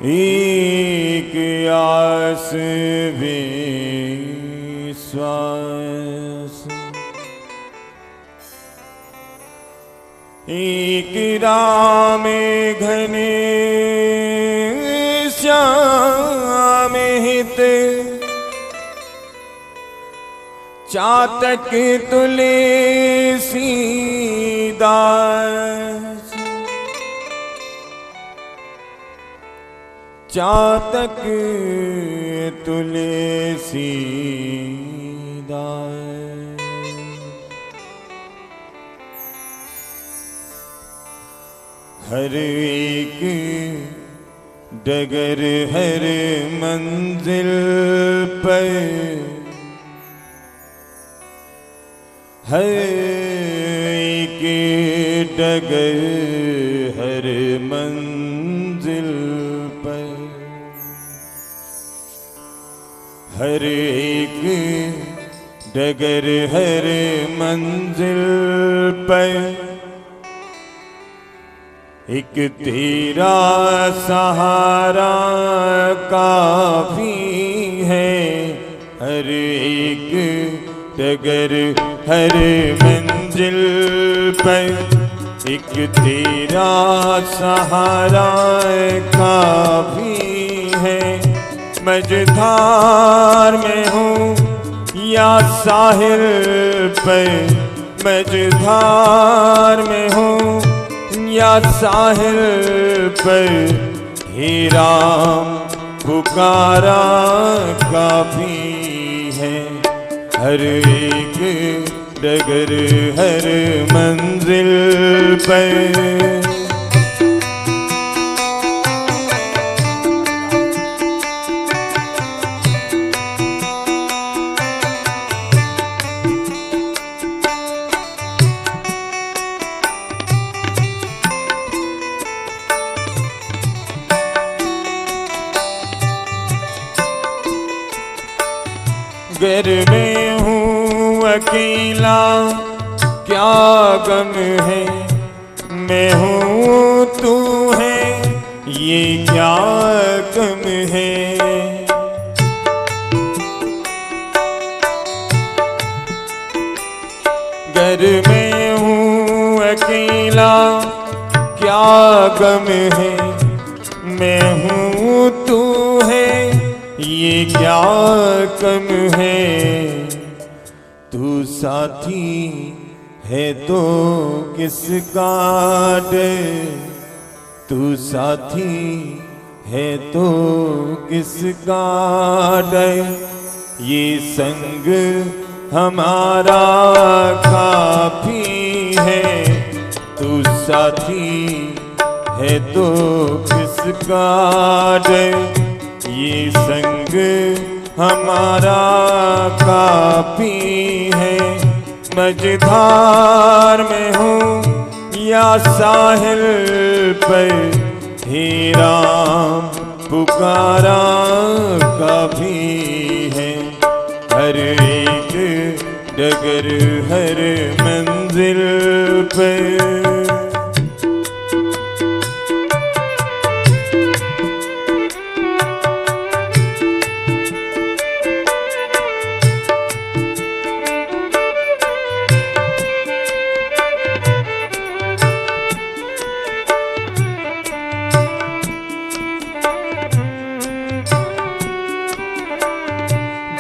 एक आस विश्वास, एक राम घने श्याम हित, चातक तुलसीदास, चातक तुलसीदास। हर एक डगर हर मंजिल पर, हर एक डगर हर मंजिल पर, हर एक डगर हर मंजिल पर, एक तेरा सहारा काफी है। हर एक डगर हर मंजिल पर, एक तेरा सहारा काफी है। मझधार में हूँ या साहिल पर, मझधार में हूँ या साहिल पर, हे राम पुकारा काफी है। हर एक डगर हर मंजिल पर, घर में हूँ अकेला क्या गम है, मैं हूँ तू है ये क्या गम है। घर में हूँ अकेला क्या गम है, मैं हूँ तू है ये क्या कम है। तू साथी है तो किसका डर, तू साथी है तो किसका डर। ये संग हमारा काफी है, तू साथी है तो किसका डर। ये संग हमारा काफी है। मझधार में हूँ या साहिल पर, हे राम पुकारा काफी है। हर एक डगर हर मंजिल पर,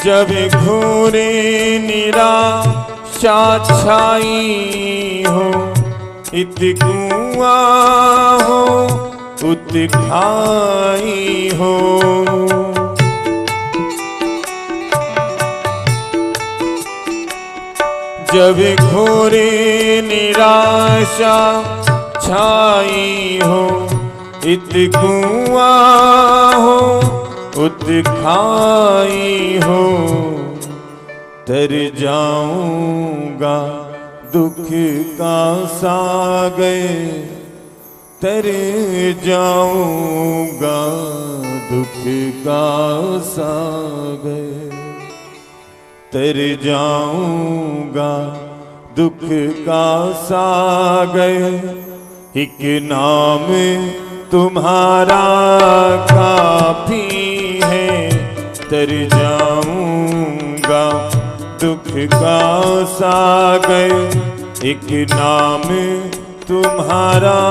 जब घोरे निराशा छाई हो, इत कुआं हो उत खाई हो। जब घोरे निराशा छाई हो, इत कुआं हो उत खाई हो। तर जाऊंगा दुख का सागर, तर जाऊंगा दुख का सागर। तर जाऊंगा दुख का सागर। एक नाम तुम्हारा काफी है। तर जाऊंगा दुख का सागर, एक नाम तुम्हारा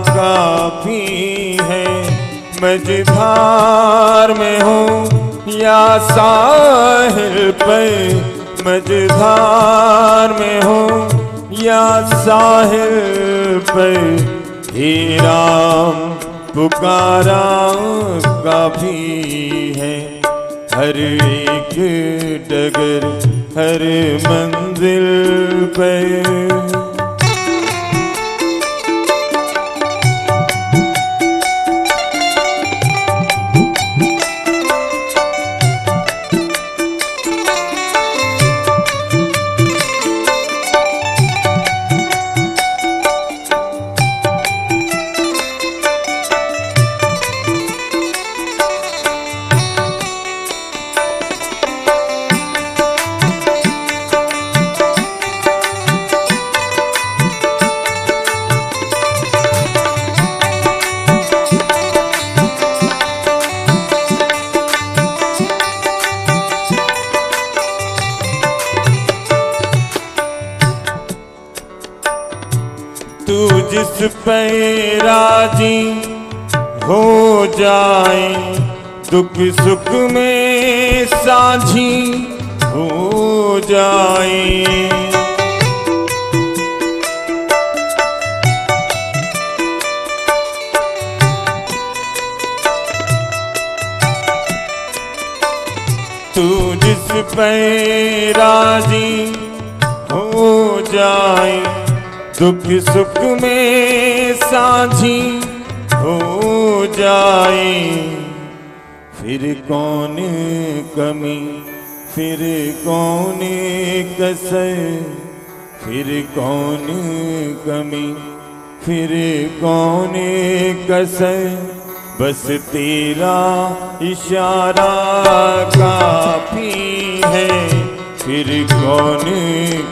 काफी है। मझधार में हो या साहिल पर, मझधार में हो या साहिल पर, हे राम पुकारा काफी है। हर एक डगर हर मंजिल पर, तू जिस पे राजी हो जाए, दुख सुख में साझी हो जाए। तू जिस पे राजी हो जाए, दुख सुख में साझी हो जाए। फिर कौन कमी, फिर कौन कसर, फिर कौन कमी, फिर कौन कसर, बस तेरा इशारा काफी है। फिर कौन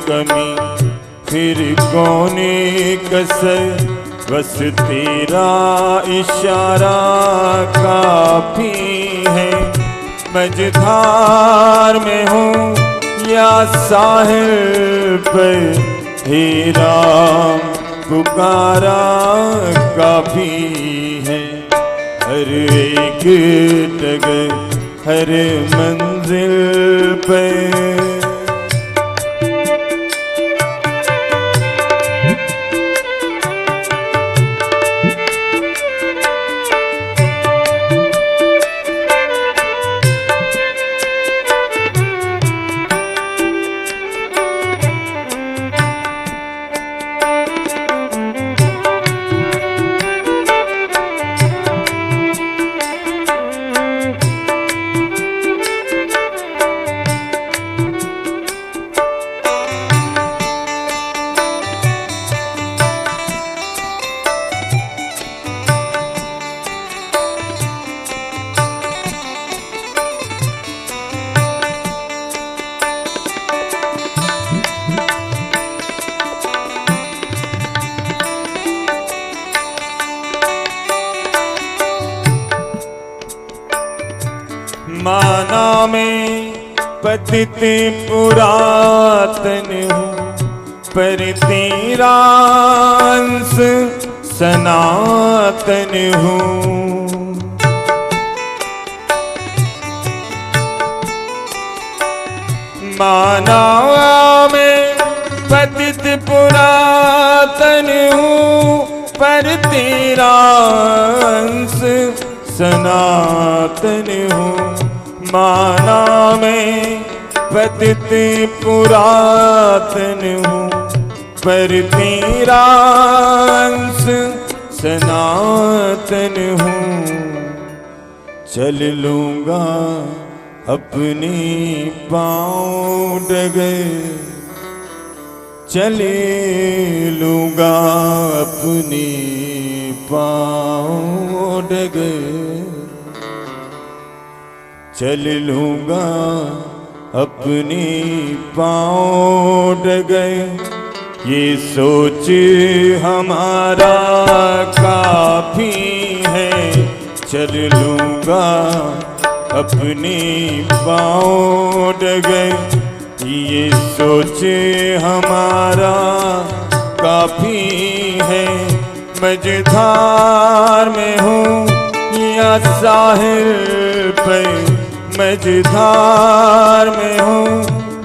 कमी, फिर कौन कसर, बस तेरा इशारा काफी है। मझधार में हो या साहिल पर, हे राम पुकारा काफी है। हर एक डगर हर मंजिल पर, माना में पतित पुरातन हूँ, पर तेरा अंश सनातन हूँ। माना में पतित पुरातन हूँ, पर तेरा अंश सनातन हूँ। माना में पतित पुरातन हूँ, पर तेरा अंश सनातन हूँ। चल लूँगा अपने पाँव डगर, चले लूँगा अपने पाँव डगर, चल लूँगा अपने पाँव डगर। ये सोच हमारा काफी चल लूँगा अपनी पाँव डगर। ये सोच हमारा काफी है, मझधार में हूँ या साहिल पे, मझधार में हूँ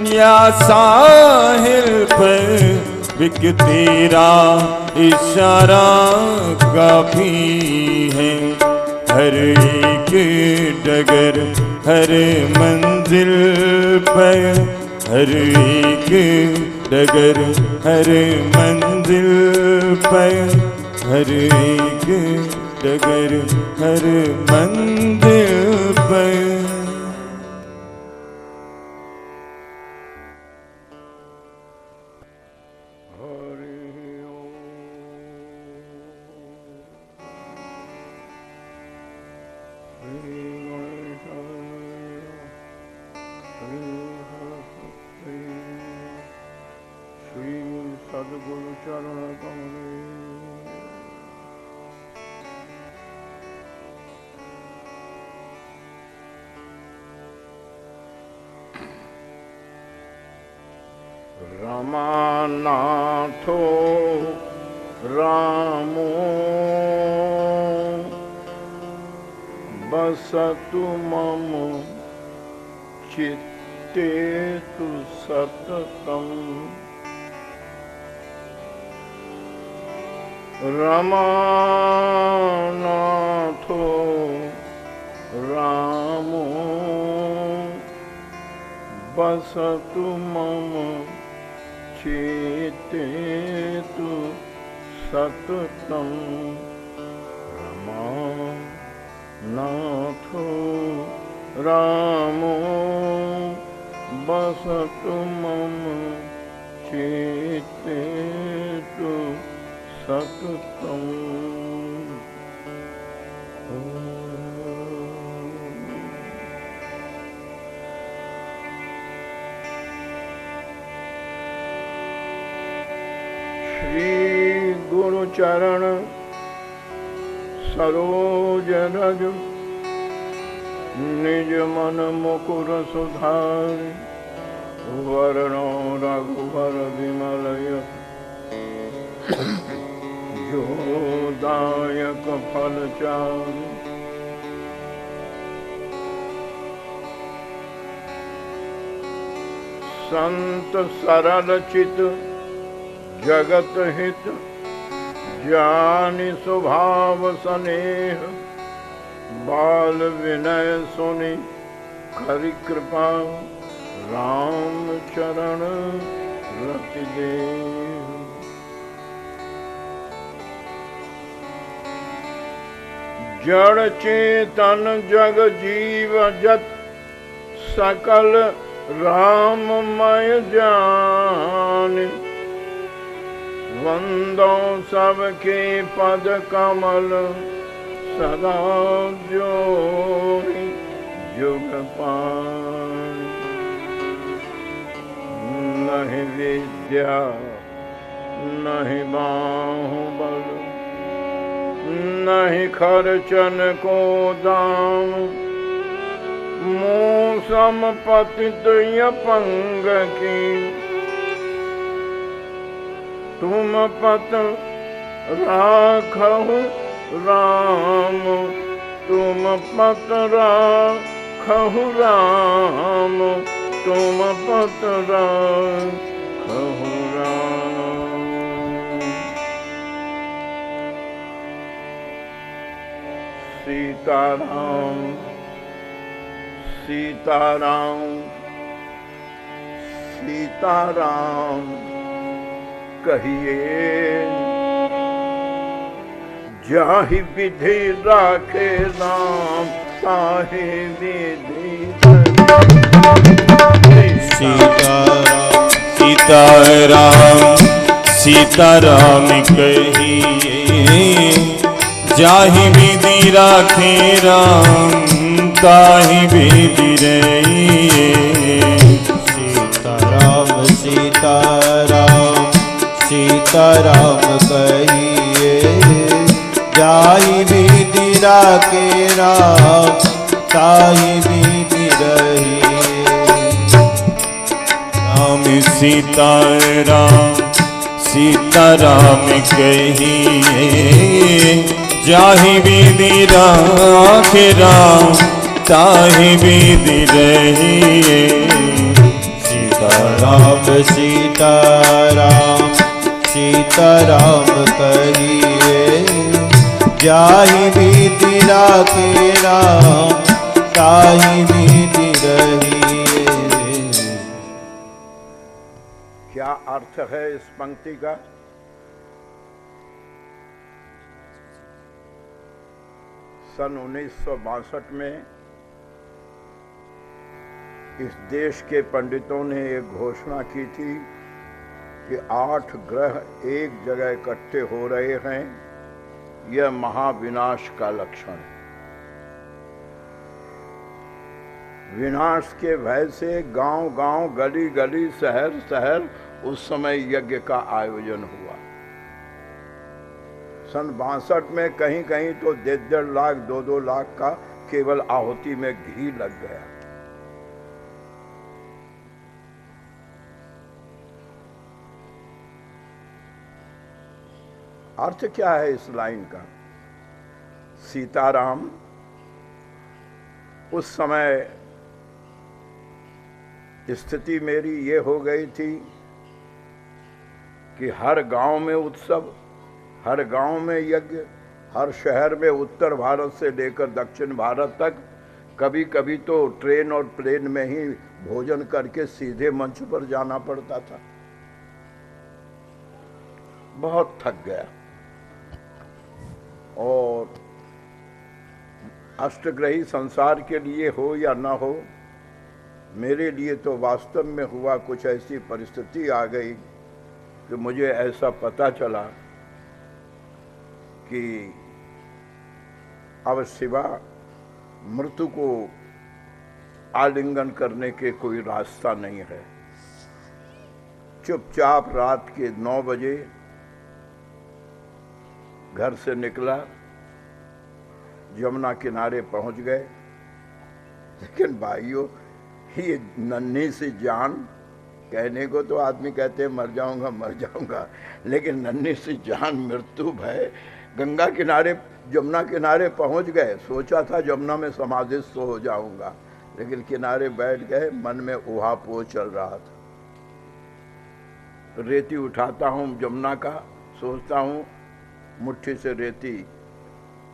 या साहिल पे, एक तेरा इशारा काफी है। हर एक डगर हर मंजिल पर, हर एक डगर हर मंजिल पर, हर एक डगर हर मंजिल पर। सद्गुरु चरण कमल। रमानाथो रामो बसतु मम चित्ते तु सततम। रमानाथो रामो बसतु मम चित्ते तु सततम। रमानाथो रामो बसतु मम चित्ते तु सततम। श्री गुरु चरण सरोज रज, निज मन मुकुर सुधारि। वरणो रघुवर विमल यश, जो दायक फल चारि। संत सरल चित जगत हित, जानि स्वभाव स्नेह। बाल विनय सुनि करि कृपा, राम चरण रति देह। जड़ चेतन जग जीव जत, सकल राममय जानि। वंदो सबके पद कमल, सदा जोहि जुग पानि। नहीं विद्या नहीं बाहुबल, नहीं खर्चन को दाम। मूसम पतित अपंग की, तुम पत राखहु राम। तुम पत राखहु राम, तुम पत राखहु राम। सीताराम सीताराम सीताराम कहिए। जाहि विधि राखे राम, ताहि विधि। सीताराम सीताराम सीताराम कहिए। जाहि विधि राखे राम, ताहि विधि रहिए। सीताराम सीताराम सीताराम कहिए। जाहि विधि राखे राम ताहि विधि रहिए। राम सीताराम कहिए जाहि विधि राखे राम ताहि विधि रहिए। सीताराम सीताराम सीताराम कहिए जाहि विधि राखे राम ताहि विधि रहिए। क्या अर्थ है इस पंक्ति का? सन 1962 में इस देश के पंडितों ने एक घोषणा की थी कि 8 ग्रह एक जगह इकट्ठे हो रहे हैं, यह महाविनाश का लक्षण है। विनाश के भय से गांव-गांव, गली-गली, शहर-शहर उस समय यज्ञ का आयोजन हुआ। सन 62 में कहीं-कहीं तो 1.5 लाख 2-2 लाख का केवल आहुति में घी लग गया। अर्थ क्या है इस लाइन का? सीताराम उस समय स्थिति मेरी ये हो गई थी कि हर गांव में उत्सव, हर गांव में यज्ञ, हर शहर में उत्तर भारत से लेकर दक्षिण भारत तक कभी कभी तो ट्रेन और प्लेन में ही भोजन करके सीधे मंच पर जाना पड़ता था। बहुत थक गया। और अष्टग्रही संसार के लिए हो या ना हो, मेरे लिए तो वास्तव में हुआ कुछ ऐसी परिस्थिति आ गई कि मुझे ऐसा पता चला कि अब सिवा मृत्यु को आलिंगन करने के कोई रास्ता नहीं है। चुपचाप रात के 9 बजे घर से निकला, यमुना किनारे पहुंच गए। लेकिन भाइयों, ये नन्ही सी जान, कहने को तो आदमी कहते हैं मर जाऊंगा, लेकिन नन्ही सी जान, मृत्यु भय। गंगा किनारे, यमुना किनारे पहुंच गए। सोचा था यमुना में समाधिस्थ हो जाऊंगा, लेकिन किनारे बैठ गए, मन में उहापोह चल रहा था। रेती उठाता हूं यमुना का, सोचता हूं मुट्ठी से रेती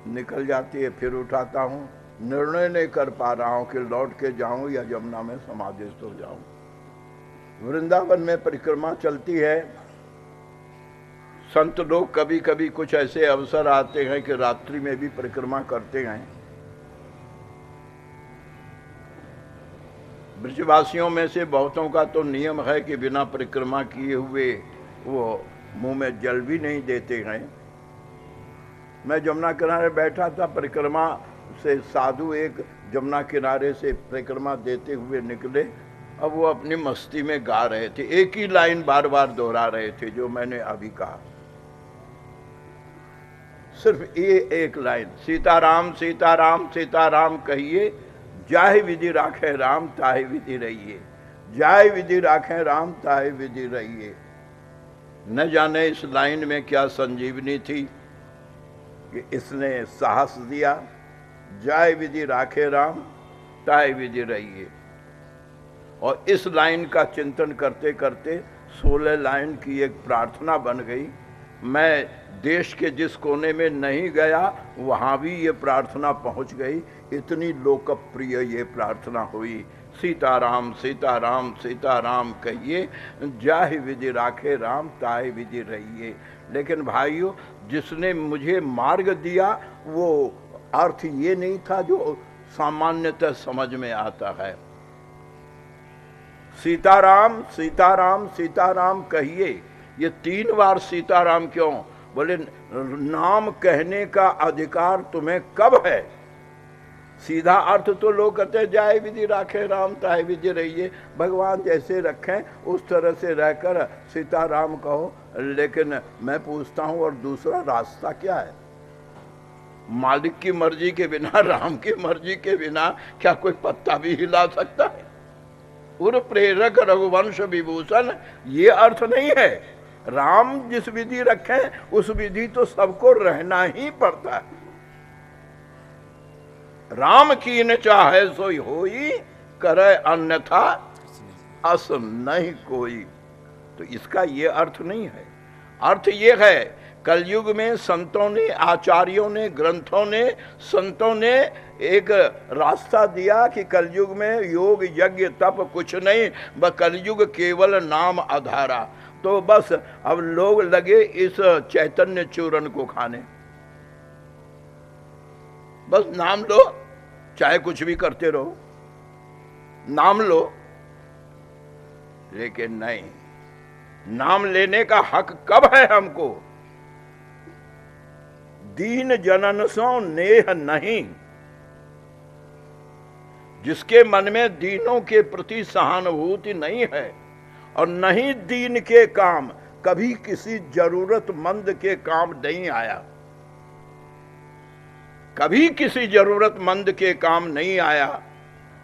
निकल जाती है, फिर उठाता हूं, निर्णय नहीं कर पा रहा हूं कि लौट के जाऊं या यमुना में समाधिस्थ हो जाऊं। वृंदावन में परिक्रमा चलती है। संत लोग कभी कभी कुछ ऐसे अवसर आते हैं कि रात्रि में भी परिक्रमा करते हैं। ब्रजवासियों में से बहुतों का तो नियम है कि बिना परिक्रमा किए हुए वो मुंह में जल भी नहीं देते हैं। मैं यमुना किनारे बैठा था, परिक्रमा से साधु एक यमुना किनारे से परिक्रमा देते हुए निकले। अब वो अपनी मस्ती में गा रहे थे, एक ही लाइन बार बार दोहरा रहे थे जो मैंने अभी कहा। सिर्फ ये एक लाइन, सीताराम सीताराम सीताराम कहिए, जाहि विधि राखे राम ताहि विधि रहिए। जाहि विधि राखे राम ताहि विधि रहिए। न जाने इस लाइन में क्या संजीवनी थी कि इसने साहस दिया, जाहि विधि राखे राम ताहि विधि रहिए। और इस लाइन का चिंतन करते करते 16 लाइन की एक प्रार्थना बन गई। मैं देश के जिस कोने में नहीं गया वहाँ भी ये प्रार्थना पहुँच गई। इतनी लोकप्रिय ये प्रार्थना हुई, सीताराम सीताराम सीताराम कहिए, जाहि विधि राखे राम ताहि विधि रहिए। लेकिन भाइयों, जिसने मुझे मार्ग दिया वो अर्थ ये नहीं था जो सामान्यतः समझ में आता है। सीताराम सीताराम सीताराम कहिए, ये 3 बार सीताराम क्यों? बोले नाम कहने का अधिकार तुम्हें कब है? सीधा अर्थ तो लोग कहते हैं जाहि विधि राखे राम ताहि विधि रहिए, भगवान जैसे रखें उस तरह से रहकर सीताराम कहो। लेकिन मैं पूछता हूं, और दूसरा रास्ता क्या है? मालिक की मर्जी के बिना, राम की मर्जी के बिना क्या कोई पत्ता भी हिला सकता है? उर प्रेरक रघुवंश विभूषण, ये अर्थ नहीं है। राम जिस विधि रखे उस विधि तो सबको रहना ही पड़ता है। राम कीन चाहे सोई होई, करे अन्यथा अस नहीं कोई। तो इसका ये अर्थ नहीं है। अर्थ ये है, कलयुग में संतों ने, आचार्यों ने, ग्रंथों ने, संतों ने एक रास्ता दिया कि कलयुग में योग यज्ञ तप कुछ नहीं, बस कलयुग केवल नाम आधारा। तो बस अब लोग लगे इस चैतन्य चूर्ण को खाने, बस नाम लो, चाहे कुछ भी करते रहो, नाम लो। लेकिन नहीं, नाम लेने का हक कब है हमको? दीन जनन सो नेह नहीं। जिसके मन में दीनों के प्रति सहानुभूति नहीं है और नहीं दीन के काम, कभी किसी जरूरतमंद के काम नहीं आया, कभी किसी जरूरतमंद के काम नहीं आया।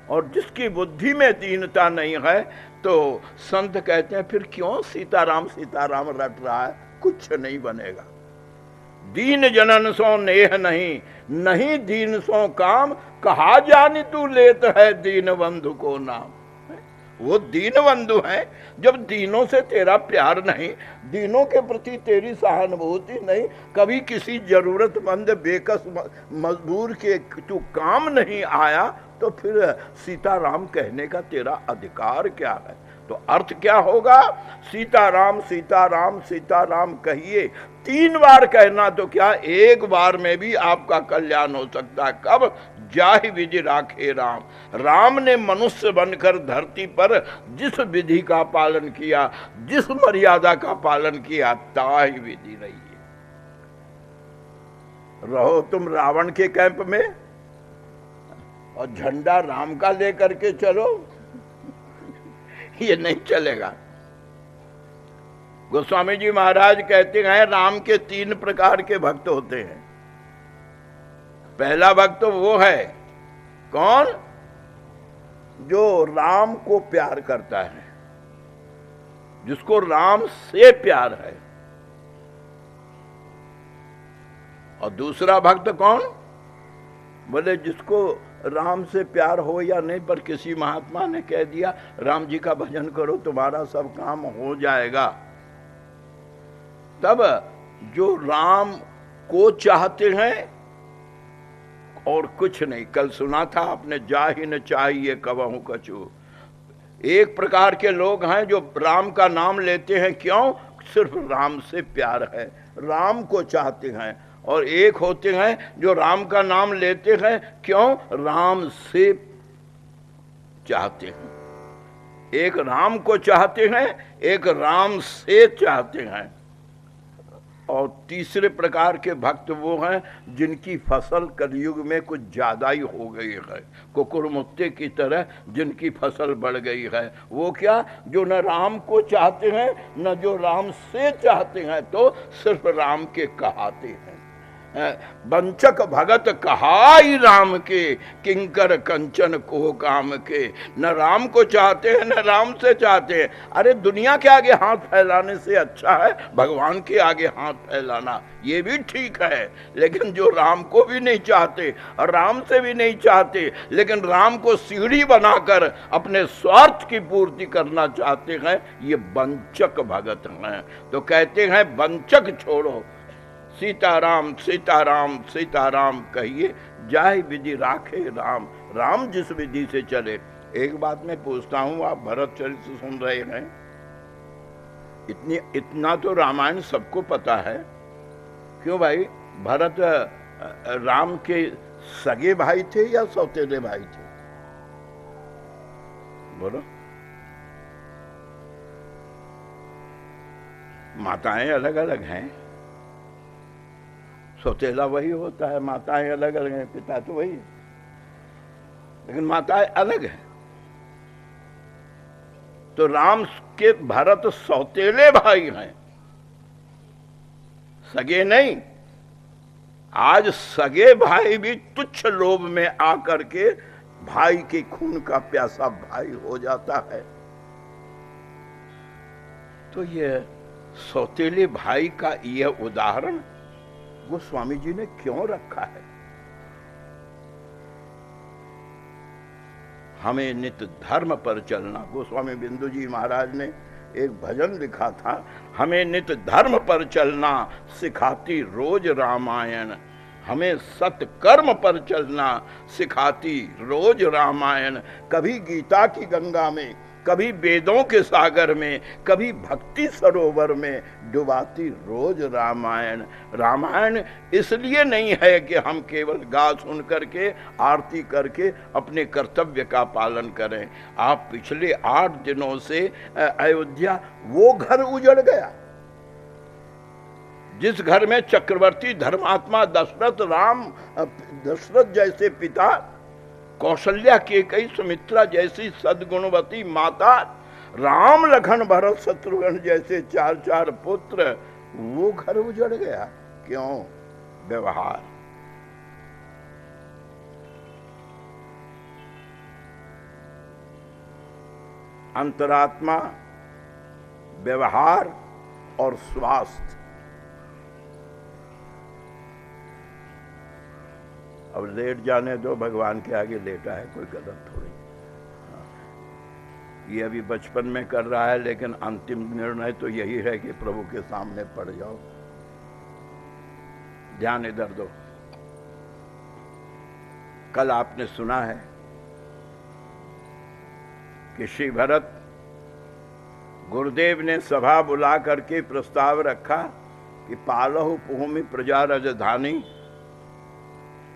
और जिसकी बुद्धि में दीनता नहीं है तो संत कहते हैं फिर क्यों सीताराम सीताराम रट रहा है, कुछ नहीं बनेगा। दीन जनन सो नेह नहीं, नहीं दीन सो काम, कहा जानी तू लेत है दीन बंधु को नाम। वो दीन बंधु है, जब दीनों से तेरा प्यार नहीं, दीनों के प्रति तेरी सहानुभूति नहीं, कभी किसी जरूरतमंद बेकस मजबूर के तू काम नहीं आया, तो फिर सीताराम कहने का तेरा अधिकार क्या है? तो अर्थ क्या होगा? सीताराम सीताराम सीताराम कहिए। 3 बार कहना तो क्या, एक बार में भी आपका कल्याण हो सकता है। कब? जाहि विधि राखे राम। राम ने मनुष्य बनकर धरती पर जिस विधि का पालन किया, जिस मर्यादा का पालन किया, ताहि विधि रही है। रहो तुम रावण के कैंप में और झंडा राम का लेकर के चलो, ये नहीं चलेगा। गोस्वामी जी महाराज कहते हैं राम के 3 प्रकार के भक्त होते हैं। पहला भक्त वो है, कौन? जो राम को प्यार करता है, जिसको राम से प्यार है। और दूसरा भक्त कौन? बोले जिसको राम से प्यार हो या नहीं, पर किसी महात्मा ने कह दिया राम जी का भजन करो तुम्हारा सब काम हो जाएगा। तब जो राम को चाहते हैं और कुछ नहीं। कल सुना था आपने, जाहि न चाहिए कबहू कछु। एक प्रकार के लोग हैं जो राम का नाम लेते हैं, क्यों? सिर्फ राम से प्यार है, राम को चाहते हैं। और एक होते हैं जो राम का नाम लेते हैं, क्यों? राम से चाहते हैं। एक राम को चाहते हैं, एक राम से चाहते हैं। और तीसरे प्रकार के भक्त वो हैं जिनकी फसल कलयुग में कुछ ज्यादा ही हो गई है, कुकुरमुत्ते की तरह जिनकी फसल बढ़ गई है। वो क्या? जो न राम को चाहते हैं न जो राम से चाहते हैं, तो सिर्फ राम के कहाते हैं। वंचक भगत कहाई राम के, किंकर कंचन को काम के। न राम को चाहते हैं न राम से चाहते हैं। अरे दुनिया के आगे हाथ फैलाने से अच्छा है भगवान के आगे हाथ फैलाना, ये भी ठीक है। लेकिन जो राम को भी नहीं चाहते और राम से भी नहीं चाहते, लेकिन राम को सीढ़ी बनाकर अपने स्वार्थ की पूर्ति करना चाहते हैं, ये वंचक भगत हैं। तो कहते हैं वंचक छोड़ो, सीताराम सीताराम सीताराम कहिए, जाहि विधि राखे राम। राम जिस विधि से चले। एक बात मैं पूछता हूं, आप भरत चरित्र सुन रहे हैं, इतना तो रामायण सबको पता है, क्यों भाई? भरत राम के सगे भाई थे या सौतेले भाई थे? बोलो। माताएं अलग अलग हैं, सौतेला वही होता है, माताएं अलग अलग हैं, पिता तो वही है, लेकिन माताएं अलग हैं। तो राम के भरत सौतेले भाई हैं, सगे नहीं। आज सगे भाई भी तुच्छ लोभ में आकर के भाई के खून का प्यासा भाई हो जाता है। तो ये सौतेले भाई का यह उदाहरण गोस्वामी जी ने क्यों रखा है? हमें नित्य धर्म पर चलना, गोस्वामी बिंदु जी महाराज ने एक भजन लिखा था, हमें नित्य धर्म पर चलना सिखाती रोज रामायण, हमें सत्कर्म पर चलना सिखाती रोज रामायण। कभी गीता की गंगा में, कभी वेदों के सागर में, कभी भक्ति सरोवर में डुबाती रोज रामायण। रामायण इसलिए नहीं है कि हम केवल गा सुन करके आरती करके अपने कर्तव्य का पालन करें। आप पिछले 8 दिनों से अयोध्या वो घर उजड़ गया जिस घर में चक्रवर्ती धर्मात्मा दशरथ जैसे पिता, कौशल्या केकई सुमित्रा जैसी सद्गुणवती माता, राम लखन भरत शत्रुघ्न जैसे 4 पुत्र, वो घर उजड़ गया। क्यों? व्यवहार। अंतरात्मा, व्यवहार और स्वास्थ्य। अब लेट जाने दो, भगवान के आगे लेटा है, कोई गलत थोड़ी। ये अभी बचपन में कर रहा है, लेकिन अंतिम निर्णय तो यही है कि प्रभु के सामने पड़ जाओ। ध्यान इधर दो। कल आपने सुना है कि श्री भरत, गुरुदेव ने सभा बुला करके प्रस्ताव रखा कि पालहु पुहुमि प्रजा राजधानी,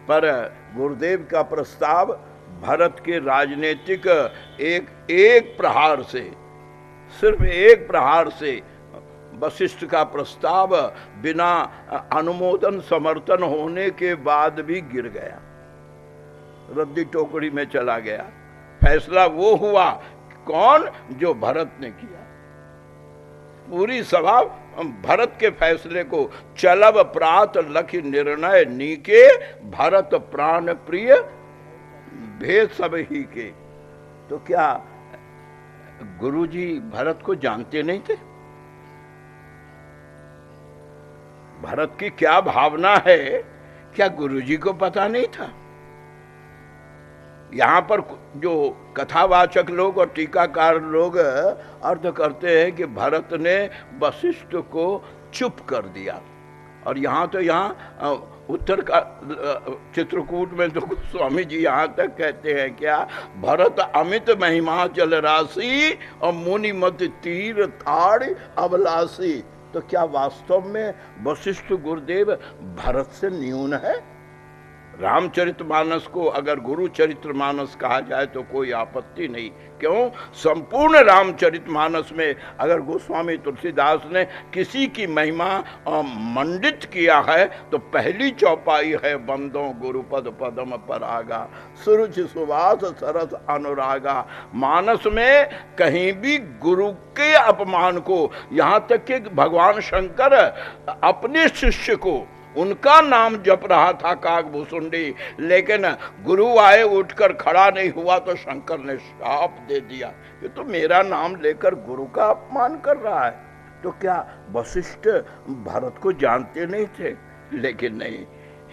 पर गुरुदेव का प्रस्ताव भरत के राजनीतिक एक प्रहार से, सिर्फ एक प्रहार से, वशिष्ठ का प्रस्ताव बिना अनुमोदन समर्थन होने के बाद भी गिर गया, रद्दी टोकरी में चला गया। फैसला वो हुआ कौन? जो भरत ने किया। पूरी सभा भरत के फैसले को चलब प्रात लखि निर्णय नीके, भरत प्राण प्रिय भेद सब ही के। तो क्या गुरुजी भरत को जानते नहीं थे? भरत की क्या भावना है, क्या गुरुजी को पता नहीं था? यहां पर जो कथावाचक लोग और टीकाकार लोग अर्थ करते हैं कि भरत ने वशिष्ठ को चुप कर दिया, और यहाँ तो यहाँ उत्तर का चित्रकूट में तो स्वामी जी यहाँ तक कहते हैं क्या, भरत अमित महिमा जल राशि और मुनि मत तीर थाड़ अबलासी। तो क्या वास्तव में वशिष्ठ गुरुदेव भरत से न्यून है? रामचरितमानस को अगर गुरु चरित्रमानस कहा जाए तो कोई आपत्ति नहीं। क्यों? संपूर्ण रामचरितमानस में अगर गोस्वामी तुलसीदास ने किसी की महिमा मंडित किया है तो पहली चौपाई है बंदों गुरुपद पदम परागा, सुरुचि सुवास सरस अनुरागा। मानस में कहीं भी गुरु के अपमान को, यहाँ तक कि भगवान शंकर अपने शिष्य को उनका नाम जप रहा था काकभूषुंडी, लेकिन गुरु आए उठकर खड़ा नहीं हुआ तो शंकर ने शाप दे दिया, ये तो मेरा नाम लेकर गुरु का अपमान कर रहा है। तो क्या वशिष्ठ भरत को जानते नहीं थे? लेकिन नहीं,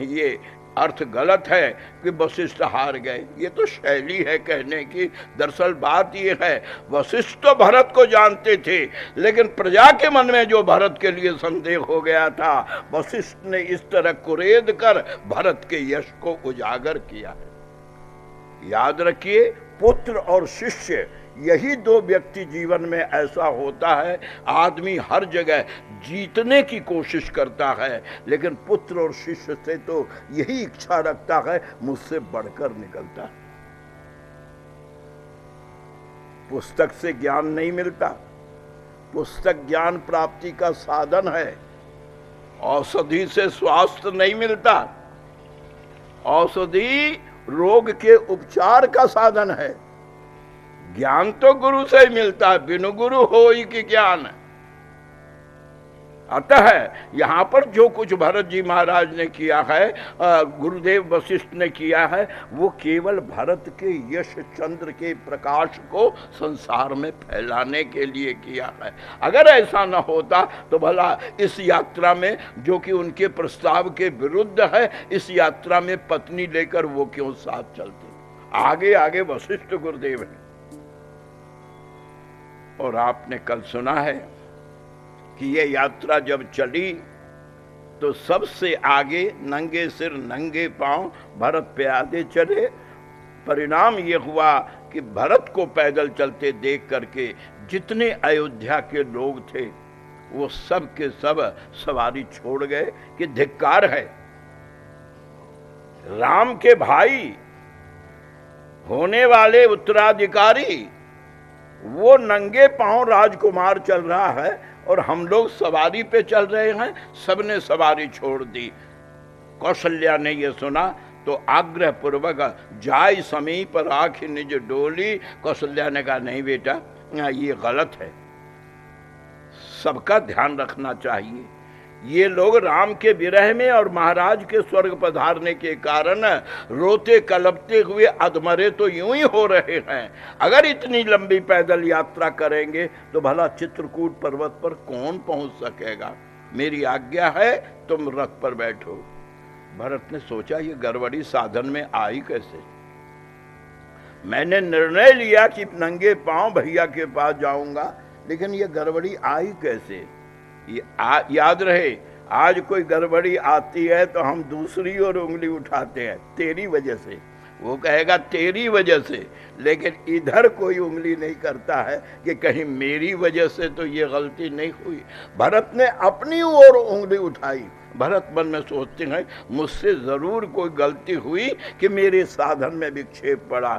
ये अर्थ गलत है कि वशिष्ठ हार गए। ये तो शैली है कहने की। दरअसल बात ये है, वशिष्ठ तो भरत को जानते थे, लेकिन प्रजा के मन में जो भरत के लिए संदेह हो गया था, वशिष्ठ ने इस तरह कुरेद कर भरत के यश को उजागर किया है। याद रखिए, पुत्र और शिष्य, यही 2 व्यक्ति जीवन में ऐसा होता है। आदमी हर जगह जीतने की कोशिश करता है, लेकिन पुत्र और शिष्य से तो यही इच्छा रखता है मुझसे बढ़कर निकलता है। पुस्तक से ज्ञान नहीं मिलता, पुस्तक ज्ञान प्राप्ति का साधन है। औषधि से स्वास्थ्य नहीं मिलता, औषधि रोग के उपचार का साधन है। ज्ञान तो गुरु से ही मिलता है, बिनु गुरु हो ही कि ज्ञान। अतः यहाँ पर जो कुछ भरत जी महाराज ने किया है, गुरुदेव वशिष्ठ ने किया है, वो केवल भरत के यश चंद्र के प्रकाश को संसार में फैलाने के लिए किया है। अगर ऐसा न होता तो भला इस यात्रा में, जो कि उनके प्रस्ताव के विरुद्ध है, इस यात्रा में पत्नी लेकर वो क्यों साथ चलते? आगे आगे वशिष्ठ गुरुदेव हैं। और आपने कल सुना है कि ये यात्रा जब चली तो सबसे आगे नंगे सिर नंगे पांव भरत प्यादे चले। परिणाम ये हुआ कि भरत को पैदल चलते देख करके जितने अयोध्या के लोग थे वो सब के सब सवारी छोड़ गए कि धिक्कार है। राम के भाई होने वाले उत्तराधिकारी वो नंगे पांव राजकुमार चल रहा है और हम लोग सवारी पे चल रहे हैं। सबने सवारी छोड़ दी। कौशल्या ने ये सुना तो आग्रह पूर्वक जाय समीप राखी निज डोली। कौशल्या ने कहा नहीं बेटा, ये गलत है, सबका ध्यान रखना चाहिए। ये लोग राम के विरह में और महाराज के स्वर्ग पधारने के कारण रोते कलपते हुए अधमरे तो यूं ही हो रहे हैं। अगर इतनी लंबी पैदल यात्रा करेंगे तो भला चित्रकूट पर्वत पर कौन पहुंच सकेगा? मेरी आज्ञा है तुम रथ पर बैठो। भरत ने सोचा ये गड़बड़ी साधन में आई कैसे? मैंने निर्णय लिया कि नंगे पांव भैया के पास जाऊंगा, लेकिन ये गड़बड़ी आई कैसे? याद रहे, आज कोई गड़बड़ी आती है तो हम दूसरी ओर उंगली उठाते हैं, तेरी वजह से। वो कहेगा तेरी वजह से, लेकिन इधर कोई उंगली नहीं करता है कि कहीं मेरी वजह से तो ये गलती नहीं हुई। भरत ने अपनी ओर उंगली उठाई। भरत मन में सोचते हैं मुझसे जरूर कोई गलती हुई कि मेरे साधन में विक्षेप पड़ा।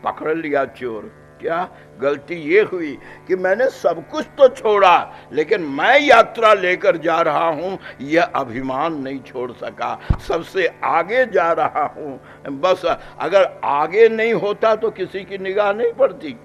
पकड़ लिया चोर। क्या गलती ये हुई कि मैंने सब कुछ तो छोड़ा, लेकिन मैं यात्रा लेकर जा रहा हूं यह अभिमान नहीं छोड़ सका। सबसे आगे जा रहा हूं। बस अगर आगे नहीं होता तो किसी की निगाह नहीं पड़ती।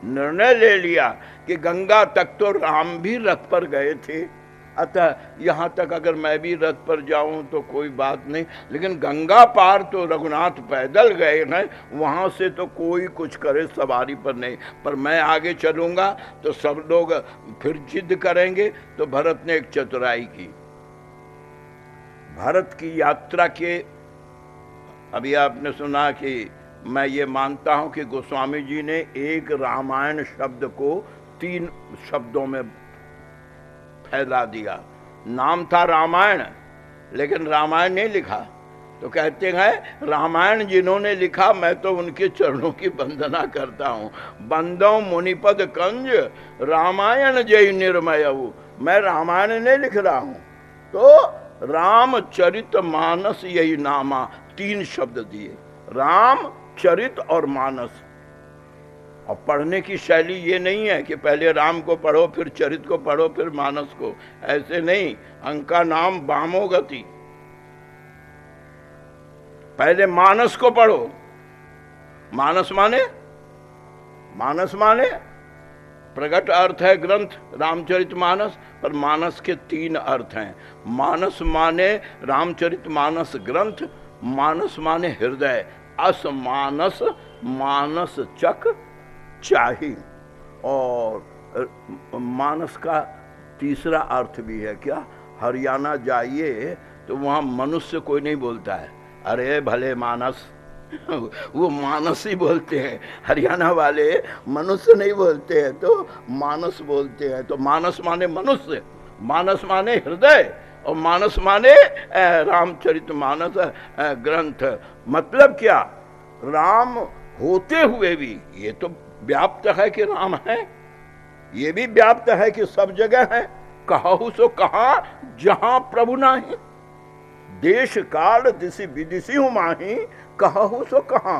निर्णय ले लिया कि गंगा तक तो राम भी रथ पर गए थे, अतः यहाँ तक अगर मैं भी रथ पर जाऊं तो कोई बात नहीं, लेकिन गंगा पार तो रघुनाथ पैदल गए हैं, वहां से तो कोई कुछ करे सवारी पर नहीं, पर मैं आगे चलूंगा तो सब लोग फिर जिद करेंगे। तो भरत ने एक चतुराई की। भरत की यात्रा के अभी आपने सुना कि मैं ये मानता हूं कि गोस्वामी जी ने एक रामायण शब्द को 3 शब्दों में फैला दिया। नाम था रामायण, लेकिन रामायण नहीं लिखा। तो कहते हैं रामायण जिन्होंने लिखा मैं तो उनके चरणों की वंदना करता हूं। बंदो मुनिपद कंज रामायण जय निर्मयऊ। मैं रामायण नहीं लिख रहा हूं। तो रामचरित मानस यही नामा, 3 शब्द दिए, राम, चरित और मानस। और पढ़ने की शैली ये नहीं है कि पहले राम को पढ़ो फिर चरित को पढ़ो फिर मानस को, ऐसे नहीं। अंका नाम बामो गति, पहले मानस को पढ़ो। मानस माने प्रकट अर्थ है ग्रंथ रामचरित मानस, पर मानस के 3 अर्थ हैं। मानस माने रामचरित मानस ग्रंथ, मानस माने हृदय, असमानस मानस चक चाही। और मानस का तीसरा अर्थ भी है क्या? हरियाणा जाइए तो वहाँ मनुष्य कोई नहीं बोलता है, अरे भले मानस वो मानस ही बोलते हैं। हरियाणा वाले मनुष्य नहीं बोलते हैं, तो मानस बोलते हैं। तो मानस माने मनुष्य, मानस माने हृदय, और मानस माने रामचरित मानस ग्रंथ। मतलब क्या? राम होते हुए भी ये तो व्याप्त है कि राम है, ये भी व्याप्त है कि सब जगह है। कहु सो कहा जहां प्रभु नाही, देश काल दिशि विदिशि हूं माही, कहु सो कहा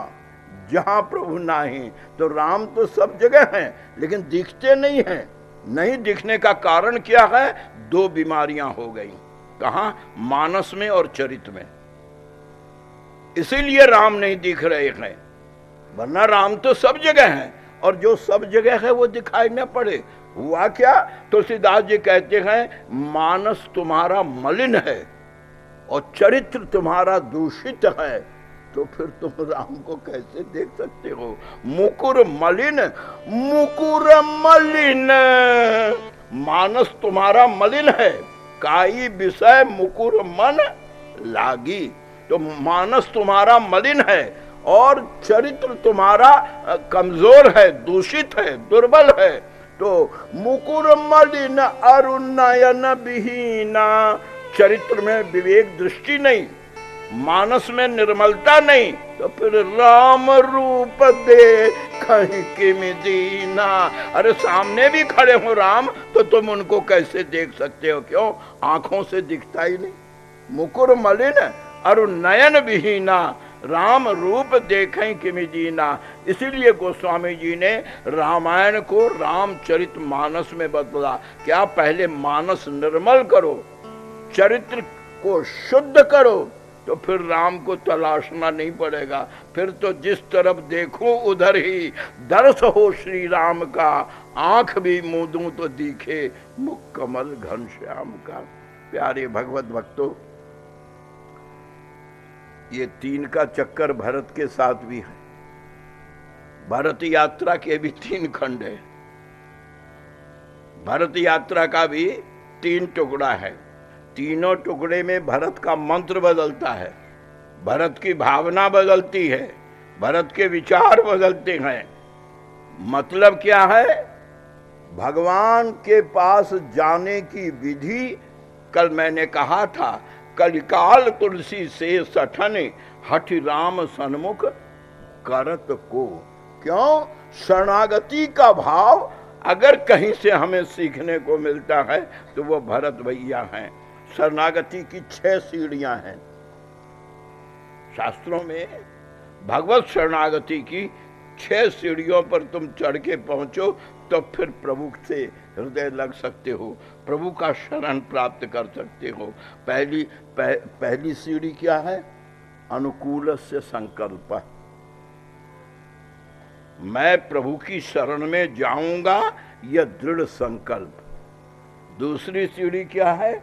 जहां प्रभु नाही। तो राम तो सब जगह है, लेकिन दिखते नहीं हैं। नहीं दिखने का कारण क्या है? 2 बीमारियां हो गई। कहां? मानस में और चरित में। इसीलिए राम नहीं दिख रहे हैं, वरना राम तो सब जगह है। और जो सब जगह है वो दिखाई न पड़े। हुआ क्या? तुलसीदास जी कहते हैं मानस तुम्हारा मलिन है और चरित्र तुम्हारा दूषित है, तो फिर तुम राम को कैसे देख सकते हो? मुकुर मलिन, मुकुर मलिन, मानस तुम्हारा मलिन है, काई विषय मुकुर मन लागी। तो मानस तुम्हारा मलिन है और चरित्र तुम्हारा कमजोर है, दूषित है, दुर्बल है। तो मुकुर मलिन अरुणयन विहीना, चरित्र में विवेक दृष्टि नहीं, मानस में निर्मलता नहीं, तो फिर राम रूप देखहि किमि दीना। अरे सामने भी खड़े हो राम तो तुम उनको कैसे देख सकते हो? क्यों? आंखों से दिखता ही नहीं। मुकुर मलिन अरुणयन विहीना, राम रूप देखें किमि दीना। इसीलिए गोस्वामी जी ने रामायण को रामचरित मानस में बदला। क्या? पहले मानस निर्मल करो, चरित्र को शुद्ध करो, तो फिर राम को तलाशना नहीं पड़ेगा। फिर तो जिस तरफ देखो उधर ही दर्श हो श्री राम का, आंख भी मूंदूं तो दिखे मुख कमल घनश्याम का। प्यारे भगवत भक्तों, ये 3 का चक्कर भरत के साथ भी है। भरत यात्रा के भी 3 खंड है। भरत यात्रा का भी 3 टुकड़ा है। तीनों टुकड़े में भरत का मंत्र बदलता है, भरत की भावना बदलती है, भरत के विचार बदलते हैं। मतलब क्या है? भगवान के पास जाने की विधि कल मैंने कहा था, कलिकाल तुलसी से सठन हठि राम सन्मुख करत को। क्यों? शरणागति का भाव अगर कहीं से हमें सीखने को मिलता है तो वो भरत भैया हैं। शरणागति की 6 सीढ़ियां हैं शास्त्रों में। भगवत शरणागति की 6 सीढ़ियों पर तुम चढ़ के पहुंचो तो फिर प्रभु से हृदय लग सकते हो, प्रभु का शरण प्राप्त कर सकते हो। पहली सीढ़ी क्या है? अनुकूल से संकल्प। मैं प्रभु की शरण में जाऊंगा, यह दृढ़ संकल्प। दूसरी सीढ़ी क्या है?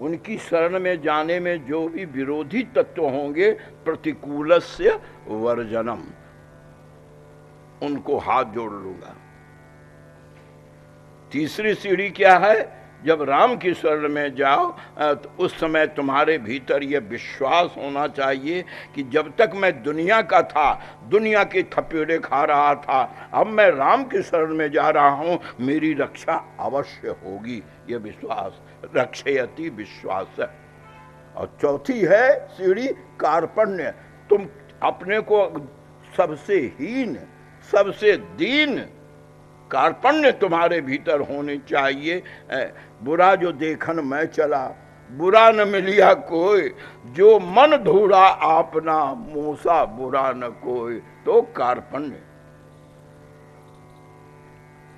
उनकी शरण में जाने में जो भी विरोधी तत्व होंगे, प्रतिकूल से वर्जनम, उनको हाथ जोड़ लूंगा। तीसरी सीढ़ी क्या है? जब राम की शरण में जाओ तो उस समय तुम्हारे भीतर यह विश्वास होना चाहिए कि जब तक मैं दुनिया का था, दुनिया के थपेड़े खा रहा था, अब मैं राम की शरण में जा रहा हूं, मेरी रक्षा अवश्य होगी। यह विश्वास, रक्षयति विश्वास। और चौथी है सीढ़ी कार्पण्य। तुम अपने को सबसे हीन, सबसे दीन, कार्पण्य तुम्हारे भीतर होने चाहिए। बुरा जो देखन मैं चला, बुरा न मिलिया कोई, जो मन धूड़ा आपना, मूसा बुरा न कोई। तो कार्पण्य।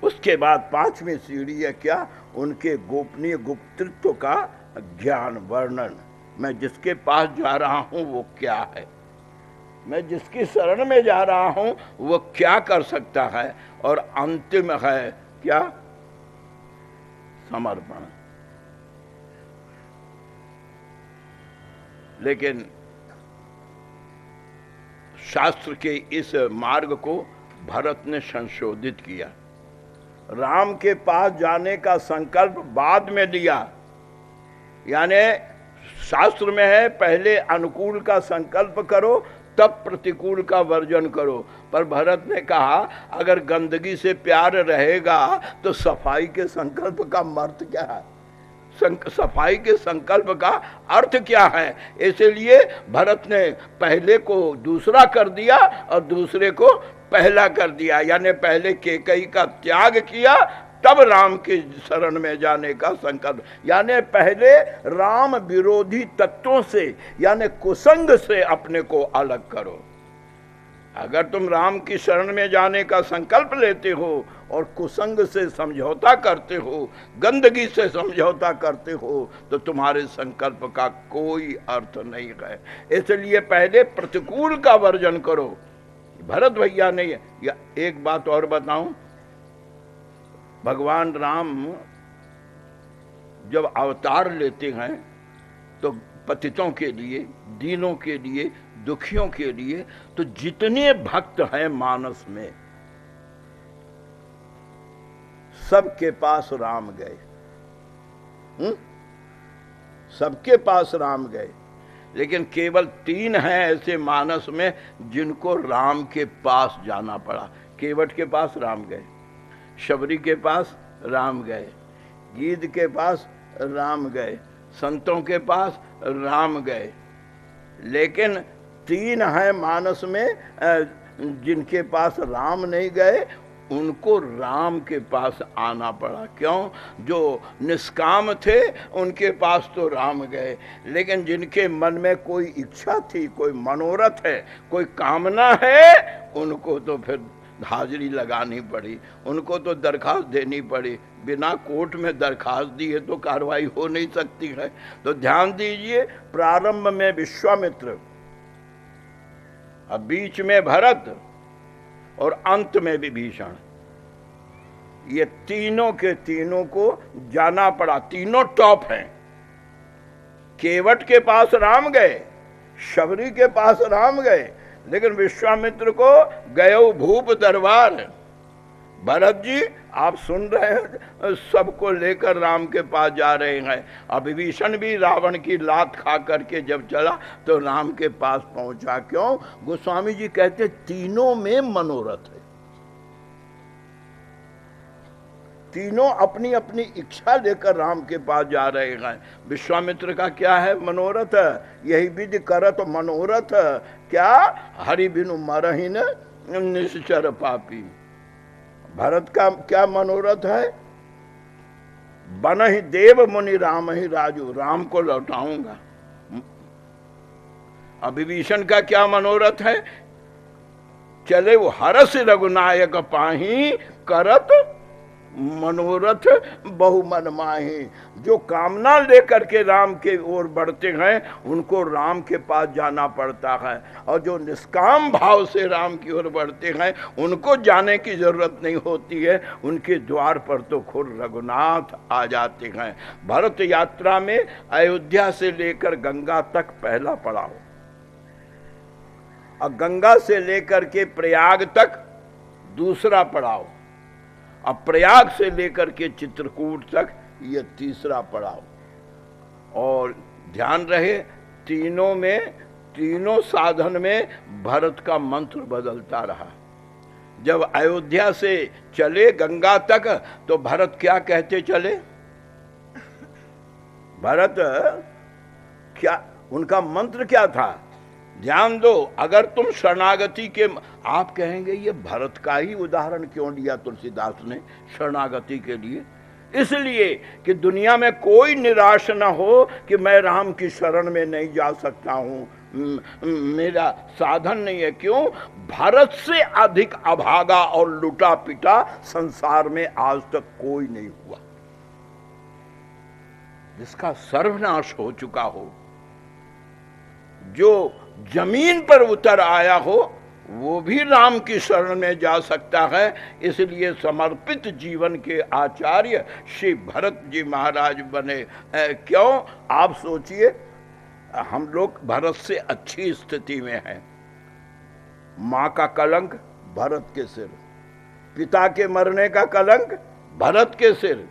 उसके बाद 5वीं सीढ़ी है क्या? उनके गोपनीय गुप्तत्व का ज्ञान, वर्णन। मैं जिसके पास जा रहा हूं वो क्या है, मैं जिसकी शरण में जा रहा हूं वो क्या कर सकता है। और अंतिम है क्या? समर्पण। लेकिन शास्त्र के इस मार्ग को भरत ने संशोधित किया। राम के पास जाने का संकल्प बाद में लिया। यानी शास्त्र में है पहले अनुकूल का संकल्प करो, तब प्रतिकूल का वर्जन करो। पर भरत ने कहा अगर गंदगी से प्यार रहेगा तो सफाई के संकल्प का अर्थ क्या है? सफाई के संकल्प का अर्थ क्या है? इसलिए भरत ने पहले को दूसरा कर दिया और दूसरे को पहला कर दिया। यानी पहले केकई का त्याग किया, तब राम के शरण में जाने का संकल्प। यानी पहले राम विरोधी तत्वों से, यानी कुसंग से अपने को अलग करो। अगर तुम राम की शरण में जाने का संकल्प लेते हो और कुसंग से समझौता करते हो, गंदगी से समझौता करते हो, तो तुम्हारे संकल्प का कोई अर्थ नहीं है। इसलिए पहले प्रतिकूल का वर्जन करो, भरत भैया ने या एक बात और बताऊं, भगवान राम जब अवतार लेते हैं तो पतितों के लिए, दीनों के लिए, दुखियों के लिए, तो जितने भक्त हैं मानस में सबके पास राम गए। सबके पास राम गए, लेकिन केवल 3 हैं ऐसे मानस में जिनको राम के पास जाना पड़ा। केवट के पास राम गए, शबरी के पास राम गए, गीध के पास राम गए, संतों के पास राम गए, लेकिन 3 हैं मानस में जिनके पास राम नहीं गए, उनको राम के पास आना पड़ा। क्यों? जो निष्काम थे उनके पास तो राम गए, लेकिन जिनके मन में कोई इच्छा थी, कोई मनोरथ है, कोई कामना है, उनको तो फिर हाजिरी लगानी पड़ी, उनको तो दरखास्त देनी पड़ी। बिना कोर्ट में दरखास्त दिए तो कार्रवाई हो नहीं सकती है। तो ध्यान दीजिए, प्रारंभ में विश्वामित्र, अब बीच में भरत और अंत में विभीषण, ये तीनों के तीनों को जाना पड़ा। तीनों टॉप हैं। केवट के पास राम गए, शबरी के पास राम गए, लेकिन विश्वामित्र को गयो भूप दरबार। भरत जी आप सुन रहे हैं, सबको लेकर राम के पास जा रहे हैं। अब विभीषण भी रावण की लात खा करके जब चला तो राम के पास पहुंचा। क्यों? गोस्वामी जी कहते तीनों में मनोरथ है। तीनों अपनी अपनी इच्छा लेकर राम के पास जा रहे हैं। विश्वामित्र का क्या है मनोरथ? यही विधि करत मनोरथ, क्या? हरि बिनु मरहिन निश्चर पापी। भरत का क्या मनोरथ है? बन ही देव मुनि राम ही राजू, राम को लौटाऊंगा। विभीषण का क्या मनोरथ है? चले वो हरस रघुनायक पाही, करत मनोरथ बहु मन माही। जो कामना लेकर के राम के ओर बढ़ते हैं उनको राम के पास जाना पड़ता है, और जो निष्काम भाव से राम की ओर बढ़ते हैं उनको जाने की जरूरत नहीं होती है। उनके द्वार पर तो खुद रघुनाथ आ जाते हैं। भरत यात्रा में अयोध्या से लेकर गंगा तक पहला पड़ाव, और गंगा से लेकर के प्रयाग तक दूसरा पड़ाव, अब प्रयाग से लेकर के चित्रकूट तक ये तीसरा पड़ाव। और ध्यान रहे, तीनों में, तीनों साधन में भरत का मंत्र बदलता रहा। जब अयोध्या से चले गंगा तक तो भरत क्या कहते चले? भरत क्या, उनका मंत्र क्या था? ध्यान दो, अगर तुम शरणागति के, आप कहेंगे ये भरत का ही उदाहरण क्यों लिया तुलसीदास ने शरणागति के लिए? इसलिए कि दुनिया में कोई निराश न हो कि मैं राम की शरण में नहीं जा सकता हूं, मेरा साधन नहीं है। क्यों? भारत से अधिक अभागा और लुटा पिटा संसार में आज तक कोई नहीं हुआ, जिसका सर्वनाश हो चुका हो। जो जमीन पर उतर आया हो वो भी राम की शरण में जा सकता है। इसलिए समर्पित जीवन के आचार्य श्री भरत जी महाराज बने। क्यों? आप सोचिए, हम लोग भरत से अच्छी स्थिति में हैं। मां का कलंक भरत के सिर, पिता के मरने का कलंक भरत के सिर,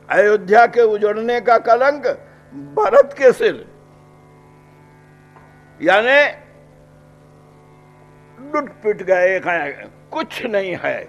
अयोध्या के उजड़ने का कलंक भरत के सिर, यानी लुट पिट गए हैं, कुछ नहीं है।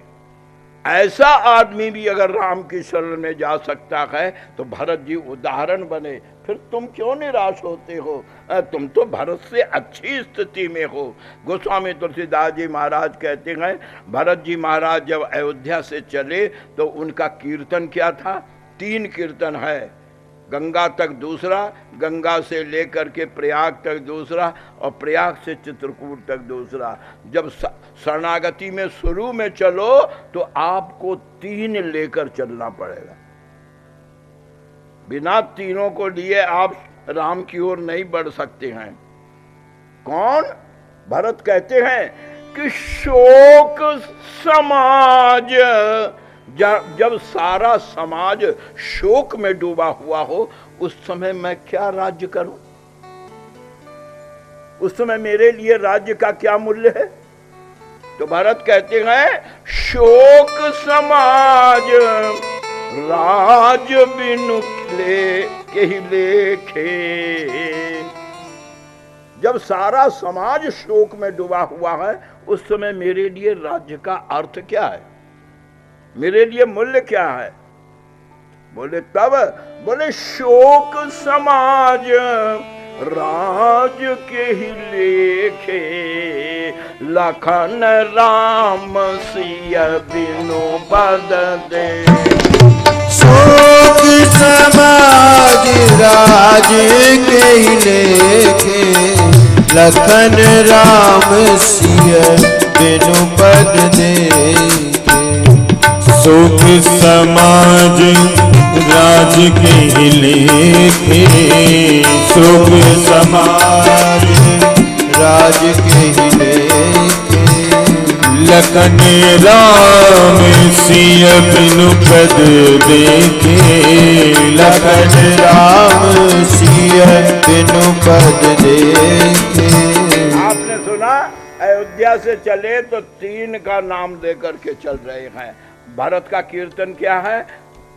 ऐसा आदमी भी अगर राम की शरण में जा सकता है तो भरत जी उदाहरण बने। फिर तुम क्यों निराश होते हो? तुम तो भरत से अच्छी स्थिति में हो। गोस्वामी तुलसीदास जी महाराज कहते हैं, भरत जी महाराज जब अयोध्या से चले तो उनका कीर्तन क्या था? 3 कीर्तन है। गंगा तक दूसरा, गंगा से लेकर के प्रयाग तक दूसरा, और प्रयाग से चित्रकूट तक दूसरा। जब शरणागति में शुरू में चलो तो आपको 3 लेकर चलना पड़ेगा। बिना तीनों को लिए आप राम की ओर नहीं बढ़ सकते हैं। कौन? भरत कहते हैं कि शोक समाज, जब सारा समाज शोक में डूबा हुआ हो, उस समय मैं क्या राज्य करूं? उस समय मेरे लिए राज्य का क्या मूल्य है? तो भरत कहते हैं शोक समाज राज बिनु के ही लेखे। जब सारा समाज शोक में डूबा हुआ है, उस समय मेरे लिए राज्य का अर्थ क्या है, मेरे लिए मूल्य क्या है? बोले तब, बोले शोक समाज राज के ही लेखे, लखन राम सिया बिनु पद दे। शोक समाज राज के ही लेखे, लखन राम सिया बिनु पद देखे। सुख समाज राज के ही लेखे, सुख समाज राज के ही लेखे, लखन राम सिय बिनु पद देखे। लखन राम सिय बिनु पद देखे। आपने सुना अयोध्या से चले तो 3 का नाम लेकर के चल रहे हैं। भरत का कीर्तन क्या है?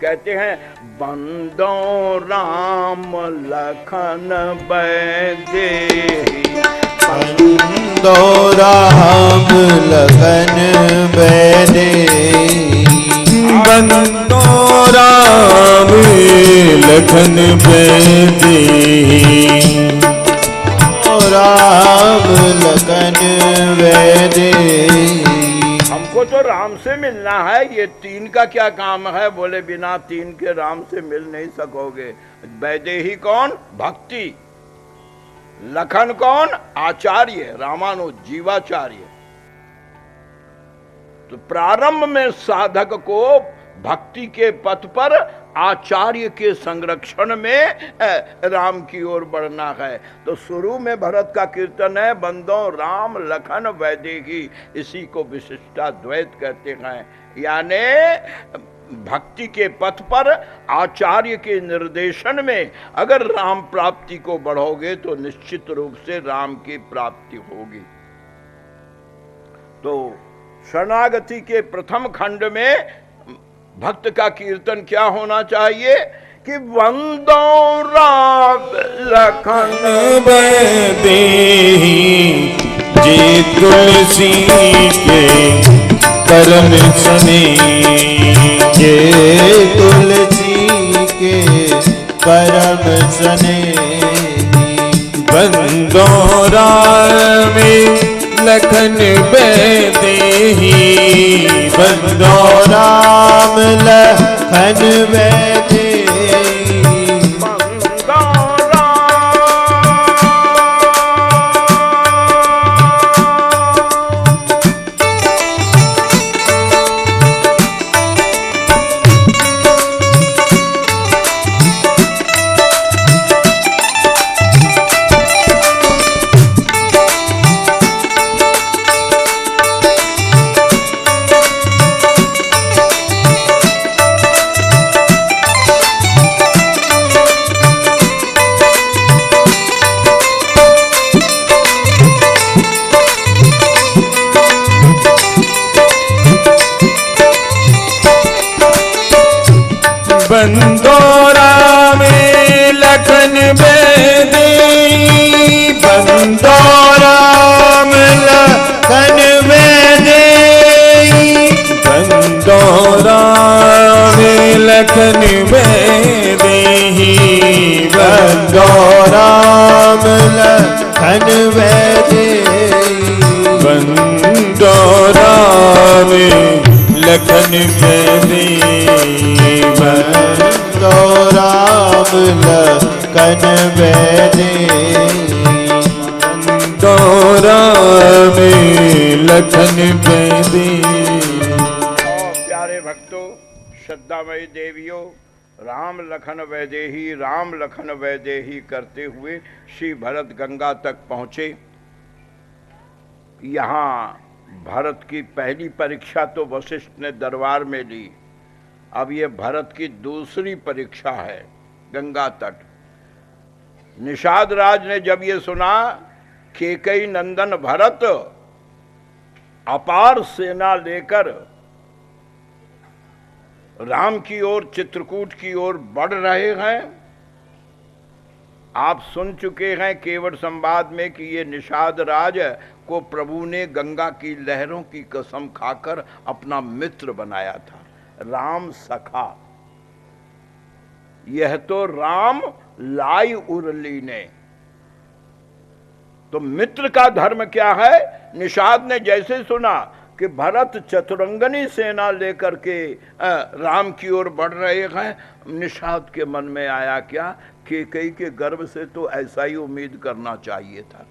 कहते हैं बंदो राम लखन बैदेही, बंदो राम लखन बैदेही, बंदो राम लखन बैदेही, राम लखन बैदेही। हमको तो राम से मिलना है, ये 3 का क्या काम है? बोले बिना 3 के राम से मिल नहीं सकोगे। वैदेही कौन? भक्ति। लखन कौन? आचार्य, रामानुज जीवाचार्य। तो प्रारंभ में साधक को भक्ति के पथ पर आचार्य के संरक्षण में राम की ओर बढ़ना है। तो शुरू में भरत का कीर्तन है बंदो राम लखन वैदेही, इसी को विशिष्टाद्वैत कहते हैं। यानी भक्ति के पथ पर आचार्य के निर्देशन में अगर राम प्राप्ति को बढ़ोगे तो निश्चित रूप से राम की प्राप्ति होगी। तो शरणागति के प्रथम खंड में भक्त का कीर्तन क्या होना चाहिए कि वंदो राम लखन बैदेही, जे तुलसी के परम स्नेही, जे तुलसी के परम स्नेही। बंदो राम लखन बैदेही, बंदो राम लखन बैदेही। बंदो राम लखन बैदेही, बंदो राम लखन बैदेही, बंदो राम लखन बैदेही, बंदो राम लखन बैदेही। बंदो राम लखन बैदेही, बंदो राम लखन बैदेही। बंदो राम लखन बैदेही। प्यारे भक्तों, श्रद्धामयी देवियों, राम लखन वैदेही, राम लखन वैदेही करते हुए श्री भरत गंगा तक पहुंचे। यहाँ भरत की पहली परीक्षा तो वशिष्ठ ने दरबार में ली, अब ये भरत की दूसरी परीक्षा है गंगा तट। निषाद राज ने जब ये सुना कैकेयी नंदन भरत अपार सेना लेकर राम की ओर, चित्रकूट की ओर बढ़ रहे हैं। आप सुन चुके हैं केवट संवाद में कि ये निषाद राज को प्रभु ने गंगा की लहरों की कसम खाकर अपना मित्र बनाया था, राम सखा। यह तो राम लाई उरली ने। तो मित्र का धर्म क्या है? निषाद ने जैसे सुना कि भरत चतुरंगनी सेना लेकर के राम की ओर बढ़ रहे हैं, निषाद के मन में आया क्या, कैकेयी के गर्भ से तो ऐसा ही उम्मीद करना चाहिए था।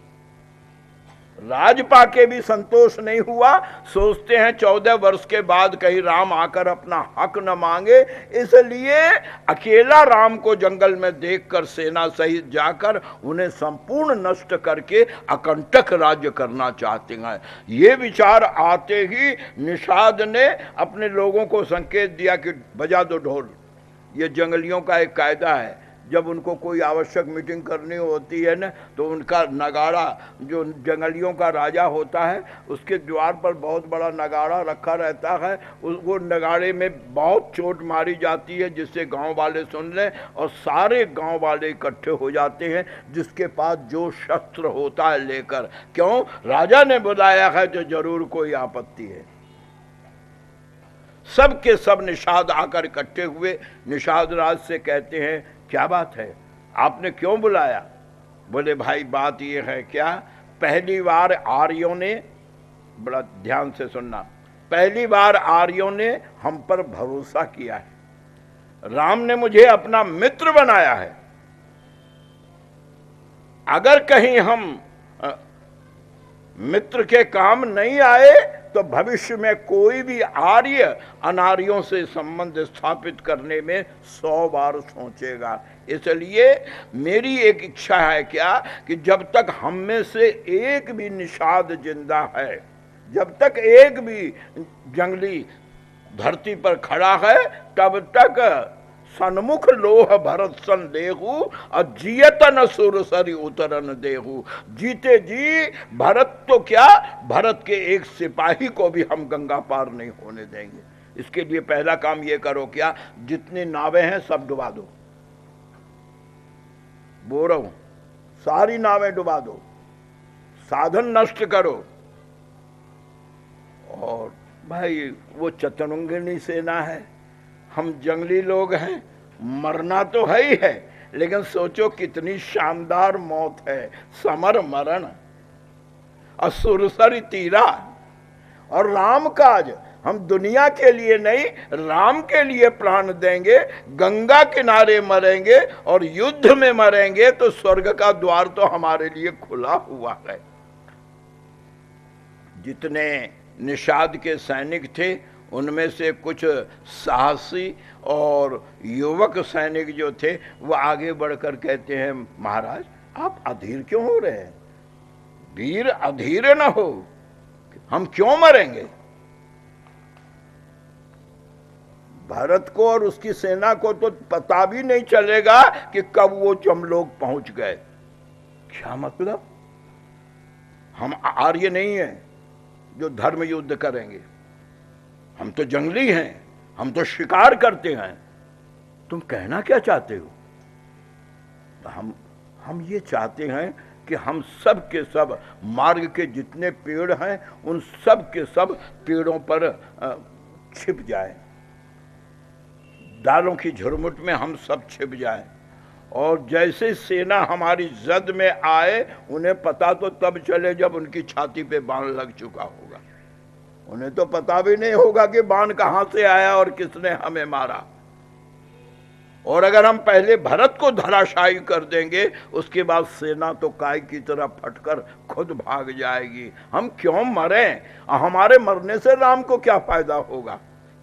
राज पाके भी संतोष नहीं हुआ, सोचते हैं 14 वर्ष के बाद कहीं राम आकर अपना हक न मांगे, इसलिए अकेला राम को जंगल में देखकर सेना सहित जाकर उन्हें संपूर्ण नष्ट करके अकंटक राज्य करना चाहते हैं। ये विचार आते ही निषाद ने अपने लोगों को संकेत दिया कि बजा दो ढोल। ये जंगलियों का एक कायदा है, जब उनको कोई आवश्यक मीटिंग करनी होती है ना, तो उनका नगाड़ा, जो जंगलियों का राजा होता है, उसके द्वार पर बहुत बड़ा नगाड़ा रखा रहता है। वो नगाड़े में बहुत चोट मारी जाती है जिससे गांव वाले सुन लें, और सारे गांव वाले इकट्ठे हो जाते हैं जिसके पास जो शस्त्र होता है लेकर। क्यों? राजा ने बुलाया है तो जरूर कोई आपत्ति है। सब के सब निषाद आकर इकट्ठे हुए। निषाद राज से कहते हैं, क्या बात है, आपने क्यों बुलाया? बोले भाई बात ये है क्या, पहली बार आर्यों ने, बड़ा ध्यान से सुनना, पहली बार आर्यों ने हम पर भरोसा किया है। राम ने मुझे अपना मित्र बनाया है। अगर कहीं हम मित्र के काम नहीं आए तो भविष्य में कोई भी आर्य अनार्यों से संबंध स्थापित करने में 100 बार सोचेगा। इसलिए मेरी एक इच्छा है क्या, कि जब तक हम में से एक भी निषाद जिंदा है, जब तक एक भी जंगली धरती पर खड़ा है, तब तक सन्मुख लोह भरत सन देहु और जियतन सुरसरी उतरन देहु। जीते जी भरत तो क्या, भरत के एक सिपाही को भी हम गंगा पार नहीं होने देंगे। इसके लिए पहला काम ये करो क्या, जितनी नावें हैं सब डुबा दो। बोल रहा हूं, सारी नावें डुबा दो, साधन नष्ट करो। और भाई वो चतुरंगिनी सेना है, हम जंगली लोग हैं, मरना तो है ही है, लेकिन सोचो कितनी शानदार मौत है, समर मरण और सुरसरी तीरा। और राम काज, हम दुनिया के लिए नहीं, राम के लिए प्राण देंगे, गंगा किनारे मरेंगे और युद्ध में मरेंगे तो स्वर्ग का द्वार तो हमारे लिए खुला हुआ है। जितने निषाद के सैनिक थे उनमें से कुछ साहसी और युवक सैनिक जो थे वो आगे बढ़कर कहते हैं, महाराज आप अधीर क्यों हो रहे हैं? वीर अधीर न हो, हम क्यों मरेंगे? भारत को और उसकी सेना को तो पता भी नहीं चलेगा कि कब वो हम लोग पहुंच गए। क्या मतलब? हम आर्य नहीं हैं जो धर्म युद्ध करेंगे, हम तो जंगली हैं, हम तो शिकार करते हैं। तुम कहना क्या चाहते हो? तो हम ये चाहते हैं कि हम सब के सब मार्ग के जितने पेड़ हैं उन सब के सब पेड़ों पर छिप जाएं, डालों की झुरमुट में हम सब छिप जाएं, और जैसे सेना हमारी जद में आए उन्हें पता तो तब चले जब उनकी छाती पे बाण लग चुका होगा। उन्हें तो पता भी नहीं होगा कि बाण कहां से आया और किसने हमें मारा। और अगर हम पहले भरत को धराशायी कर देंगे, उसके बाद सेना तो काय की तरह फटकर खुद भाग जाएगी। हम क्यों मरें? हमारे मरने से राम को क्या फायदा होगा?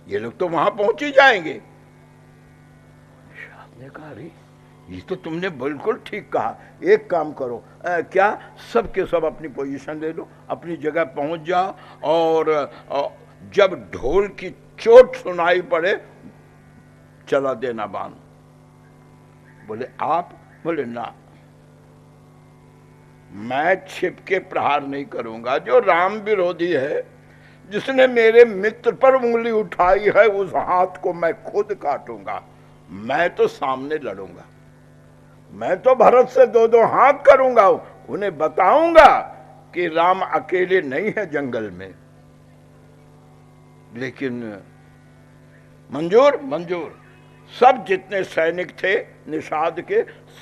ये लोग तो वहां पहुंच ही जाएंगे। ने कहा, अरे ये तो तुमने बिल्कुल ठीक कहा। एक काम करो, क्या सबके सब अपनी पोजीशन ले लो, अपनी जगह पहुंच जाओ, और जब ढोल की चोट सुनाई पड़े चला देना बाण। बोले आप? बोले ना, मैं छिप के प्रहार नहीं करूंगा। जो राम विरोधी है, जिसने मेरे मित्र पर उंगली उठाई है, उस हाथ को मैं खुद काटूंगा। मैं तो सामने लड़ूंगा, मैं तो भरत से दो दो हाथ करूंगा, उन्हें बताऊंगा कि राम अकेले नहीं है जंगल में। लेकिन मंजूर मंजूर सब जितने सैनिक थे निषाद के,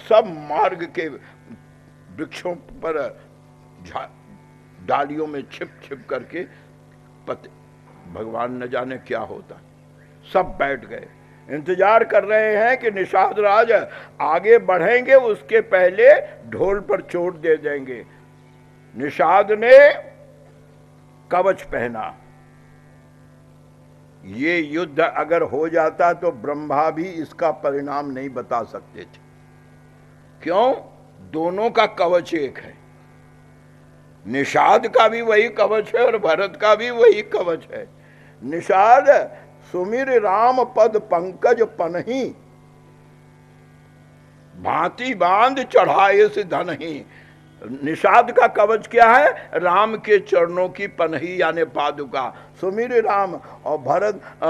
सब मार्ग के वृक्षों पर डालियों में छिप छिप करके भगवान न जाने क्या होता, सब बैठ गए, इंतजार कर रहे हैं कि निषाद राज आगे बढ़ेंगे, उसके पहले ढोल पर चोट दे देंगे। निषाद ने कवच पहना। ये युद्ध अगर हो जाता तो ब्रह्मा भी इसका परिणाम नहीं बता सकते थे। क्यों? दोनों का कवच एक है। निषाद का भी वही कवच है और भरत का भी वही कवच है। निषाद सुमिर राम पद पंकज पनही, भांति बांध चढ़ाए से धनही। निषाद का कवच क्या है? राम के चरणों की पनही यानी पादुका, सुमिर राम। और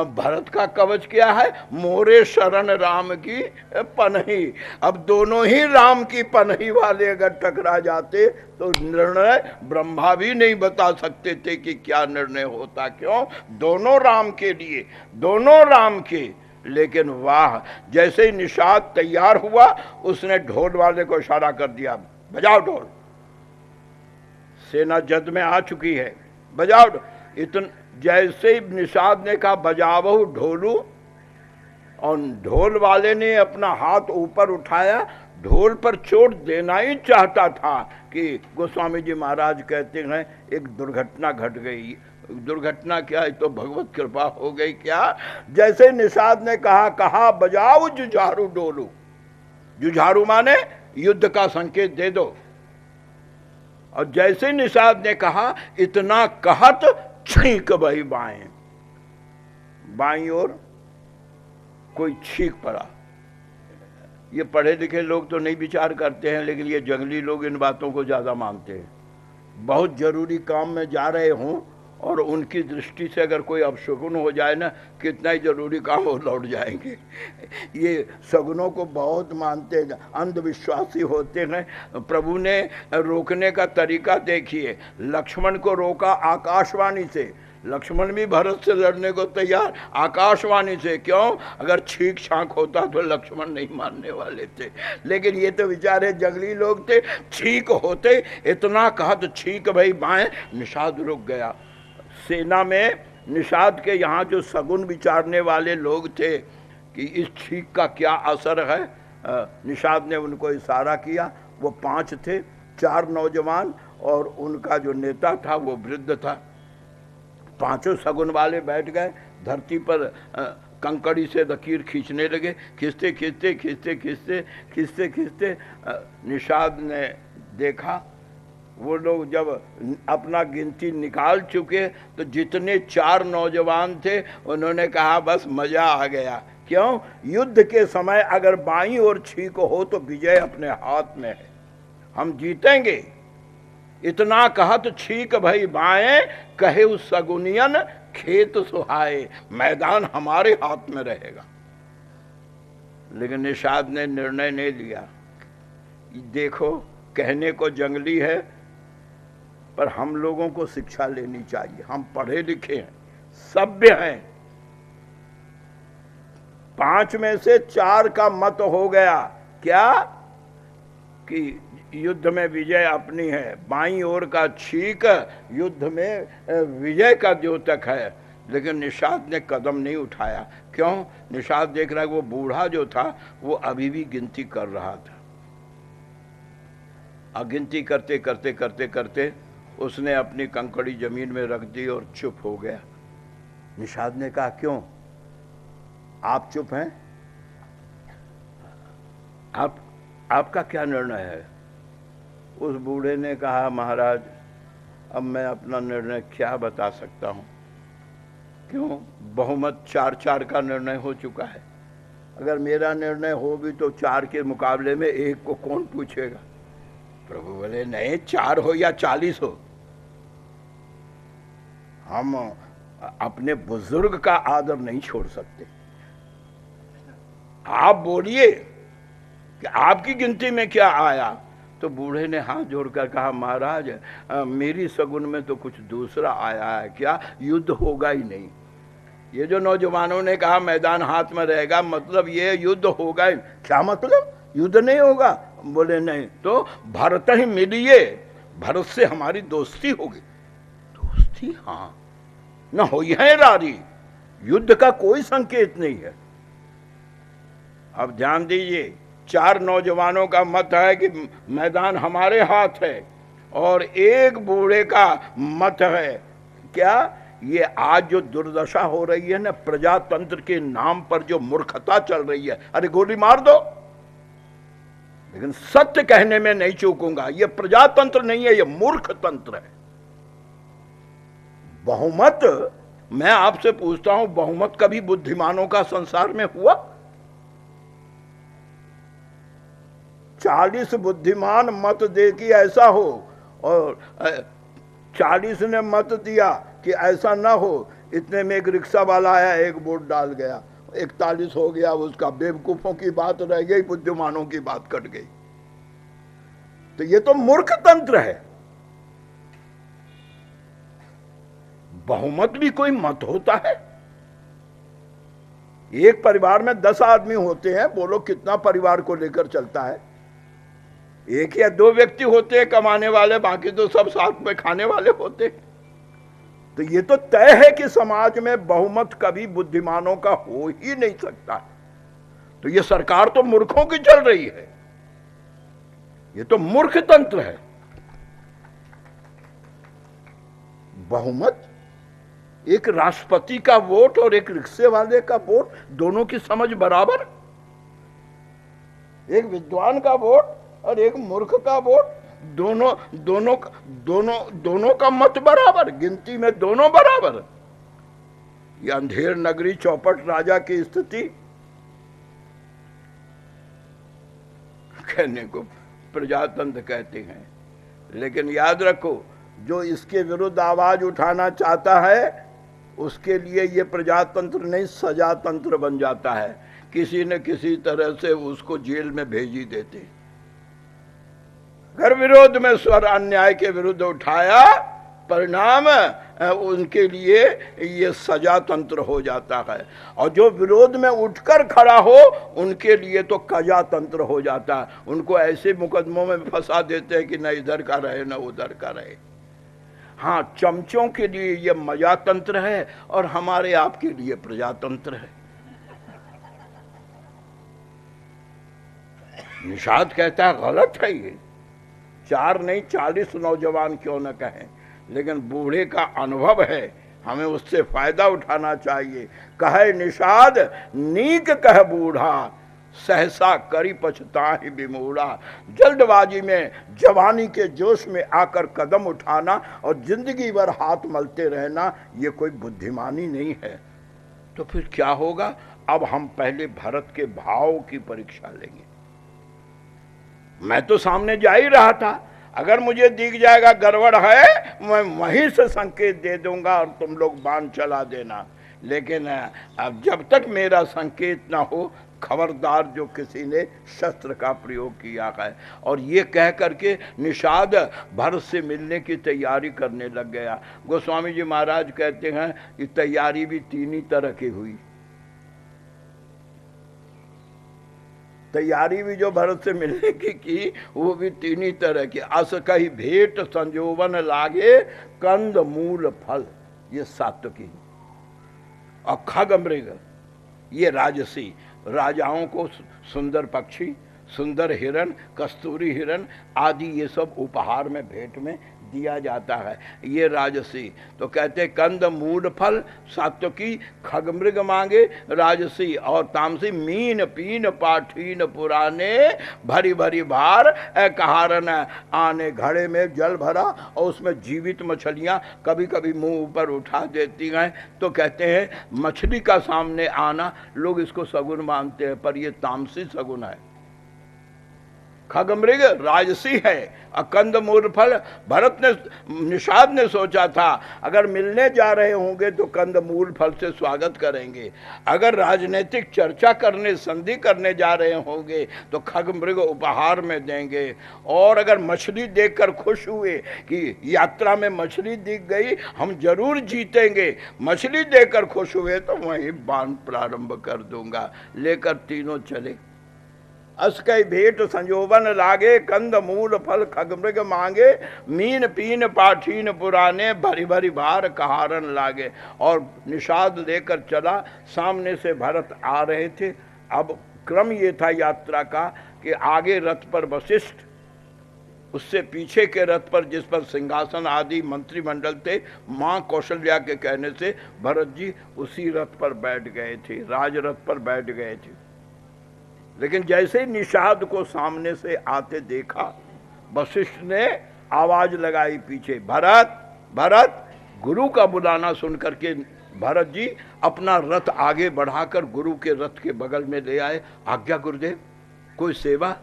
भरत का कवच क्या है? मोरे शरण राम की पनही। अब दोनों ही राम की पनही वाले अगर टकरा जाते तो निर्णय ब्रह्मा भी नहीं बता सकते थे कि क्या निर्णय होता। क्यों? दोनों राम के लिए, दोनों राम के। लेकिन वाह, जैसे ही निषाद तैयार हुआ, उसने ढोल वाले को इशारा कर दिया, बजाओ ढोल, सेना जद में आ चुकी है, बजाओ। जैसे ही निषाद ने कहा बजाओ ढोलू, और ढोल वाले ने अपना हाथ ऊपर उठाया, ढोल पर चोट देना ही चाहता था कि गोस्वामी जी महाराज कहते हैं एक दुर्घटना घट गई। दुर्घटना क्या है? तो भगवत कृपा हो गई। क्या? जैसे निषाद ने कहा बजाओ जुझारू डोलू। जुझारू माने युद्ध का संकेत दे दो। और जैसे निषाद ने कहा, इतना कहत छींक बही बाएं, बाईं ओर कोई छींक पड़ा। ये पढ़े लिखे लोग तो नहीं विचार करते हैं, लेकिन ये जंगली लोग इन बातों को ज्यादा मानते हैं। बहुत जरूरी काम में जा रहे हों और उनकी दृष्टि से अगर कोई अपशगुन हो जाए ना, कितना ही जरूरी काम हो, लौट जाएंगे। ये शगुनों को बहुत मानते हैं, अंधविश्वासी होते हैं। प्रभु ने रोकने का तरीका देखिए, लक्ष्मण को रोका आकाशवाणी से। लक्ष्मण भी भरत से लड़ने को तैयार, आकाशवाणी से। क्यों? अगर छींक छाक होता तो लक्ष्मण नहीं मानने वाले थे। लेकिन ये तो बेचारे जंगली लोग थे, छींक होते, इतना कहा तो छींक भाई बाएं, निषाद रुक गया। सेना में निषाद के यहाँ जो सगुन विचारने वाले लोग थे कि इस छींक का क्या असर है, निषाद ने उनको इशारा किया। वो 5 थे, 4 नौजवान और उनका जो नेता था वो वृद्ध था। पांचों सगुन वाले बैठ गए, धरती पर कंकड़ी से लकीर खींचने लगे। खींचते खींचते खींचते खींचते खींचते खींचते निषाद ने देखा, वो लोग जब अपना गिनती निकाल चुके तो जितने 4 नौजवान थे उन्होंने कहा बस मजा आ गया। क्यों? युद्ध के समय अगर बाईं ओर छींक हो तो विजय अपने हाथ में है, हम जीतेंगे। इतना कहत छींक भई बाएं, कहे उस सगुनियन खेत सुहाए, मैदान हमारे हाथ में रहेगा। लेकिन निषाद ने निर्णय नहीं लिया। देखो, कहने को जंगली है पर हम लोगों को शिक्षा लेनी चाहिए। हम पढ़े लिखे हैं, सभ्य हैं। 5 में से 4 का मत हो गया। क्या? कि युद्ध में विजय अपनी है। बाईं ओर का छींक युद्ध में विजय का द्योतक है। लेकिन निषाद ने कदम नहीं उठाया। क्यों? निषाद देख रहा है वो बूढ़ा जो था वो अभी भी गिनती कर रहा था। गिनती करते करते करते करते उसने अपनी कंकड़ी जमीन में रख दी और चुप हो गया। निषाद ने कहा, क्यों आप चुप हैं? आपका क्या निर्णय है? उस बूढ़े ने कहा, महाराज अब मैं अपना निर्णय क्या बता सकता हूँ, क्यों, बहुमत 4-4 का निर्णय हो चुका है। अगर मेरा निर्णय हो भी तो 4 के मुकाबले में 1 को कौन पूछेगा? प्रभु बोले, नहीं, 4 हो या 40 हो, हम अपने बुजुर्ग का आदर नहीं छोड़ सकते। आप बोलिए कि आपकी गिनती में क्या आया। तो बूढ़े ने हाथ जोड़कर कहा, महाराज मेरी सगुन में तो कुछ दूसरा आया है। क्या? युद्ध होगा ही नहीं। ये जो नौजवानों ने कहा मैदान हाथ में रहेगा, मतलब ये युद्ध होगा ही। क्या मतलब? युद्ध नहीं होगा? बोले नहीं, तो भरत ही मिलिए, भरत से हमारी दोस्ती होगी। दोस्ती? हाँ, न हो है रारी, युद्ध का कोई संकेत नहीं है। अब ध्यान दीजिए, 4 नौजवानों का मत है कि मैदान हमारे हाथ है, और एक बूढ़े का मत है क्या? ये आज जो दुर्दशा हो रही है ना, प्रजातंत्र के नाम पर जो मूर्खता चल रही है, अरे गोली मार दो, लेकिन सत्य कहने में नहीं चूकूंगा। ये प्रजातंत्र नहीं है, ये मूर्ख तंत्र है। बहुमत, मैं आपसे पूछता हूं, बहुमत कभी बुद्धिमानों का संसार में हुआ? 40 बुद्धिमान मत दे कि ऐसा हो, और 40 ने मत दिया कि ऐसा ना हो। इतने में एक रिक्शा वाला आया, एक वोट डाल गया, 41 हो गया उसका। बेवकूफों की बात रह गई, बुद्धिमानों की बात कट गई। तो ये तो मूर्ख तंत्र है। बहुमत भी कोई मत होता है? एक परिवार में 10 आदमी होते हैं, बोलो कितना परिवार को लेकर चलता है? 1 या 2 व्यक्ति होते हैं कमाने वाले, बाकी तो सब साथ में खाने वाले होते हैं। तो ये तो तय है कि समाज में बहुमत कभी बुद्धिमानों का हो ही नहीं सकता। तो ये सरकार तो मूर्खों की चल रही है, ये तो मूर्ख तंत्र है। बहुमत, एक राष्ट्रपति का वोट और एक रिक्शे वाले का वोट, दोनों की समझ बराबर। एक विद्वान का वोट और एक मूर्ख का वोट, दोनों का मत बराबर, गिनती में दोनों बराबर। ये अंधेर नगरी चौपट राजा की स्थिति कहने को प्रजातंत्र कहते हैं, लेकिन याद रखो, जो इसके विरुद्ध आवाज उठाना चाहता है उसके लिए ये प्रजातंत्र नहीं, सजातंत्र बन जाता है। किसी न किसी तरह से उसको जेल में भेज ही देते। अगर विरोध में स्वर अन्याय के विरुद्ध उठाया, परिणाम उनके लिए ये सजा तंत्र हो जाता है, और जो विरोध में उठकर खड़ा हो उनके लिए तो कजा तंत्र हो जाता है। उनको ऐसे मुकदमों में फंसा देते हैं कि न इधर का रहे न उधर का रहे। हाँ, चमचों के लिए ये मजा तंत्र है और हमारे आपके लिए प्रजातंत्र है। निषाद कहता है गलत है ये। 4 नहीं 40 नौजवान क्यों न कहें, लेकिन बूढ़े का अनुभव है, हमें उससे फायदा उठाना चाहिए। कहे निषाद नीक कह बूढ़ा, सहसा करी पछताहि विमूढ़ा। जल्दबाजी में, जवानी के जोश में आकर कदम उठाना और जिंदगी भर हाथ मलते रहना, ये कोई बुद्धिमानी नहीं है। तो फिर क्या होगा? अब हम पहले भरत के भाव की परीक्षा लेंगे। मैं तो सामने जा ही रहा था, अगर मुझे दिख जाएगा गड़बड़ है, मैं वहीं से संकेत दे दूंगा और तुम लोग बाण चला देना। लेकिन अब जब तक मेरा संकेत ना हो, खबरदार जो किसी ने शस्त्र का प्रयोग किया है। और ये कह करके निषाद भरत से मिलने की तैयारी करने लग गया। गोस्वामी जी महाराज कहते हैं कि तैयारी भी 3 ही तरह की हुई। तैयारी भी जो भरत से मिलने की वो भी 3 ही तरह की। अस कही भेंट संजोवन लागे, कंद मूल फल, ये सात्विकी। और खग मृग, ये राजसी। राजाओं को सुंदर पक्षी, सुंदर हिरण, कस्तूरी हिरण आदि ये सब उपहार में भेंट में दिया जाता है, ये राजसी। तो कहते कंद मूल फल सात्विकी खगमृग मांगे राजसी, और तामसी मीन पीन पाठीन पुराने भरी भरी भार कहारन आने। घड़े में जल भरा और उसमें जीवित मछलियां कभी कभी मुंह ऊपर उठा देती हैं, तो कहते हैं मछली का सामने आना लोग इसको सगुन मानते हैं, पर ये तामसी सगुन है। खगमृग राजसी है। अकंद मूल फल भरत ने निषाद ने सोचा था अगर मिलने जा रहे होंगे तो कंद मूल फल से स्वागत करेंगे, अगर राजनीतिक चर्चा करने संधि करने जा रहे होंगे तो खगमृग उपहार में देंगे, और अगर मछली देखकर खुश हुए कि यात्रा में मछली दिख गई हम जरूर जीतेंगे, मछली देखकर खुश हुए तो वहीं बाण प्रारंभ कर दूंगा। लेकर तीनों चले। अस्कई भेंट संजोवन लागे कंद मूल फल खगमृग मांगे, मीन पीन पाठीन पुराने भरी भरी भार कहारन लागे। और निषाद लेकर चला, सामने से भरत आ रहे थे। अब क्रम ये था यात्रा का कि आगे रथ पर वशिष्ठ, उससे पीछे के रथ पर जिस पर सिंहासन आदि मंत्रिमंडल थे, मां कौशल्या के कहने से भरत जी उसी रथ पर बैठ गए थे, राजरथ पर बैठ गए थे। लेकिन जैसे ही निषाद को सामने से आते देखा, वशिष्ठ ने आवाज लगाई पीछे, भरत भरत। गुरु का बुलाना सुनकर के भरत जी अपना रथ आगे बढ़ाकर गुरु के रथ के बगल में ले आए। आज्ञा गुरुदेव, कोई सेवा?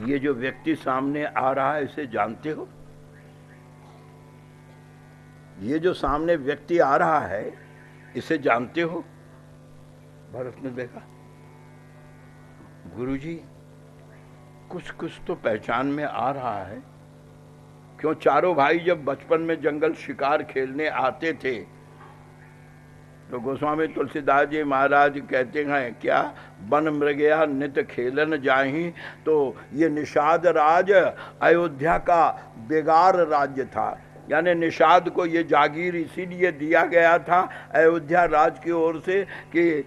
ये जो व्यक्ति सामने आ रहा है इसे जानते हो? ये जो सामने व्यक्ति आ रहा है इसे जानते हो? भरत ने देखा, गुरुजी कुछ कुछ तो पहचान में आ रहा है। क्यों, चारों भाई जब बचपन में जंगल शिकार खेलने आते थे तो गोस्वामी तुलसीदास जी महाराज कहते हैं क्या, वन मृगया नित खेलन जाही। तो ये निषाद राज अयोध्या का बेगार राज्य था, यानी निषाद को ये जागीर इसीलिए दिया गया था अयोध्या राज की ओर से कि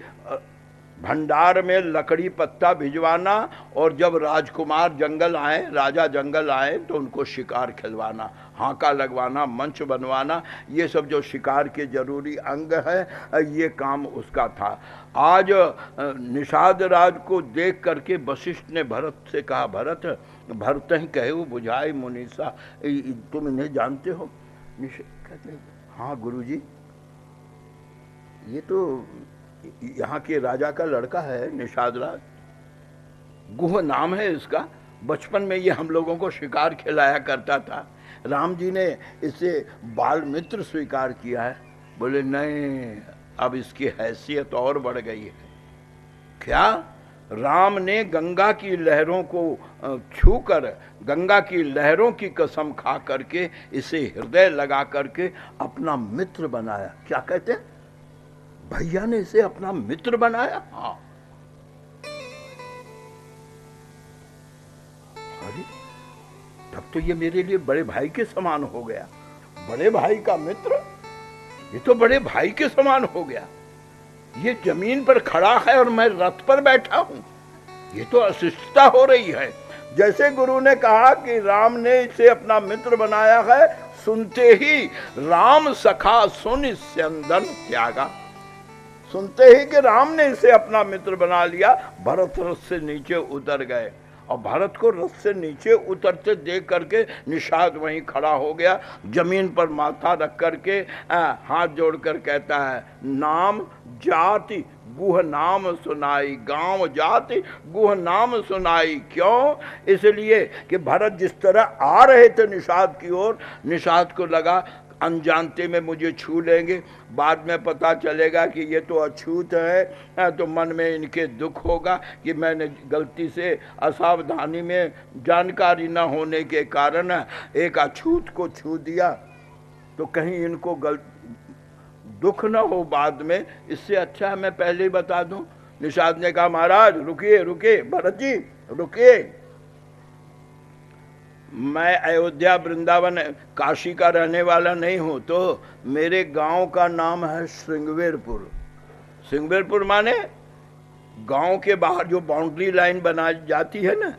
भंडार में लकड़ी पत्ता भिजवाना, और जब राजकुमार जंगल आए, राजा जंगल आए तो उनको शिकार खिलवाना, हाका लगवाना, मंच बनवाना, ये सब जो शिकार के जरूरी अंग है, ये काम उसका था। आज निषाद राज को देख करके वशिष्ठ ने भरत से कहा, भरत भरत ही कहे वो बुझाए मुनीसा, तुम इन्हें जानते हो? कहते हाँ गुरुजी, ये तो यहाँ के राजा का लड़का है निषाद राज, गुह नाम है इसका, बचपन में ये हम लोगों को शिकार खिलाया करता था, राम जी ने इसे बाल मित्र स्वीकार किया है। बोले नहीं, अब इसकी हैसियत और बढ़ गई है। क्या? राम ने गंगा की लहरों को छूकर, गंगा की लहरों की कसम खा करके इसे हृदय लगा करके अपना मित्र बनाया। क्या कहते हैं? भैया ने इसे अपना मित्र बनाया। हाँ, अरे तब तो ये मेरे लिए बड़े भाई के समान हो गया। बड़े भाई का मित्र, ये तो बड़े भाई के समान हो गया। ये जमीन पर खड़ा है और मैं रथ पर बैठा हूं, ये तो अशिष्टता हो रही है। जैसे गुरु ने कहा कि राम ने इसे अपना मित्र बनाया है, सुनते ही राम सखा सुन स्यंदन त्यागा, सुनते ही कि राम ने इसे अपना मित्र बना लिया, भरत रथ से नीचे उतर गए। और भरत को रथ से नीचे उतरते देख करके निषाद वहीं खड़ा हो गया, जमीन पर माथा रख करके हाथ जोड़कर कहता है, नाम जाति गुह नाम सुनाई, गांव जाति गुह नाम सुनाई। क्यों? इसलिए कि भरत जिस तरह आ रहे थे निषाद की ओर, निषाद को लगा अनजानते में मुझे छू लेंगे, बाद में पता चलेगा कि ये तो अछूत है, तो मन में इनके दुख होगा कि मैंने गलती से असावधानी में जानकारी न होने के कारण एक अछूत को छू दिया, तो कहीं इनको दुख न हो बाद में, इससे अच्छा है मैं पहले ही बता दूं। निषाद ने कहा, महाराज रुकिए रुकिए, भरत जी रुकिए, मैं अयोध्या वृंदावन काशी का रहने वाला नहीं हूं, तो मेरे गांव का नाम है श्रृंगवेरपुर। श्रृंगवेरपुर माने गांव के बाहर जो बाउंड्री लाइन बनाई जाती है ना,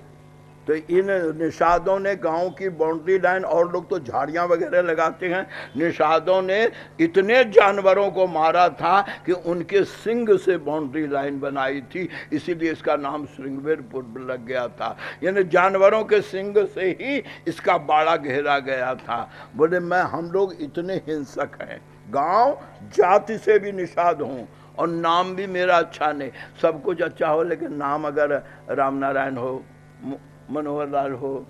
तो इन निषादों ने गांव की बाउंड्री लाइन, और लोग तो झाड़ियां वगैरह लगाते हैं, निषादों ने इतने जानवरों को मारा था कि उनके सिंग से बाउंड्री लाइन बनाई थी, इसीलिए इसका नाम श्रृंगवीरपुर लग गया था। यानी जानवरों के सिंग से ही इसका बाड़ा घेरा गया था। बोले हम लोग इतने हिंसक हैं, गांव जाति से भी निषाद हूं और नाम भी मेरा अच्छा नहीं, सब कुछ अच्छा हो लेकिन नाम अगर राम नारायण हो, मनोहर लाल हो,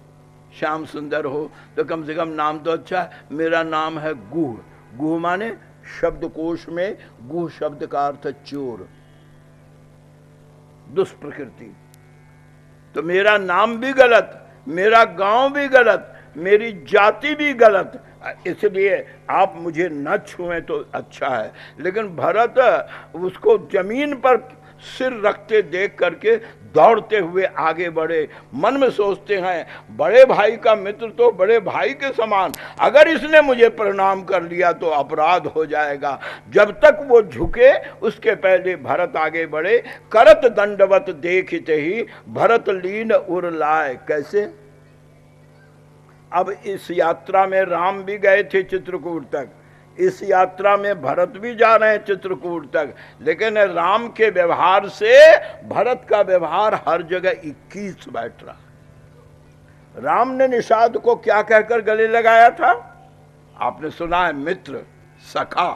श्याम सुंदर हो, तो कम से कम नाम तो अच्छा है। मेरा नाम है गुह। गुह माने शब्दकोश में गुह शब्द का अर्थ चोर, दुष्प्रकृति। तो मेरा नाम भी गलत, मेरा गांव भी गलत, मेरी जाति भी गलत, इसलिए आप मुझे न छुएं तो अच्छा है। लेकिन भरत उसको जमीन पर सिर रखते देख करके दौड़ते हुए आगे बढ़े। मन में सोचते हैं बड़े भाई का मित्र तो बड़े भाई के समान, अगर इसने मुझे प्रणाम कर लिया तो अपराध हो जाएगा। जब तक वो झुके उसके पहले भरत आगे बढ़े। करत दंडवत देखते ही भरत लीन उर लाए। कैसे? अब इस यात्रा में राम भी गए थे चित्रकूट तक, इस यात्रा में भरत भी जा रहे हैं चित्रकूट तक, लेकिन राम के व्यवहार से भरत का व्यवहार हर जगह 21 बैठ रहा। राम ने निषाद को क्या कहकर गले लगाया था? आपने सुना है, मित्र, सखा।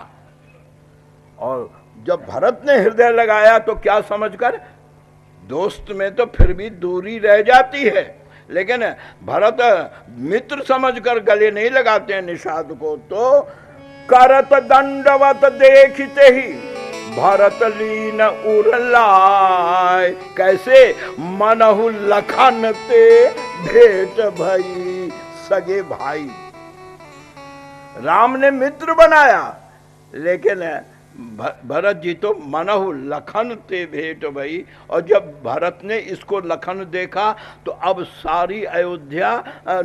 और जब भरत ने हृदय लगाया तो क्या समझकर? दोस्त में तो फिर भी दूरी रह जाती है, लेकिन भरत मित्र समझकर गले नहीं लगाते हैं निषाद को। तो करत दंडवत देखते ही भरत लीन उरलाय। कैसे? मनहु लखन ते भेंट भई सगे भाई। राम ने मित्र बनाया, लेकिन भरत जी तो मनहु लखन ते भेंट भई। और जब भरत ने इसको लखन देखा तो अब सारी अयोध्या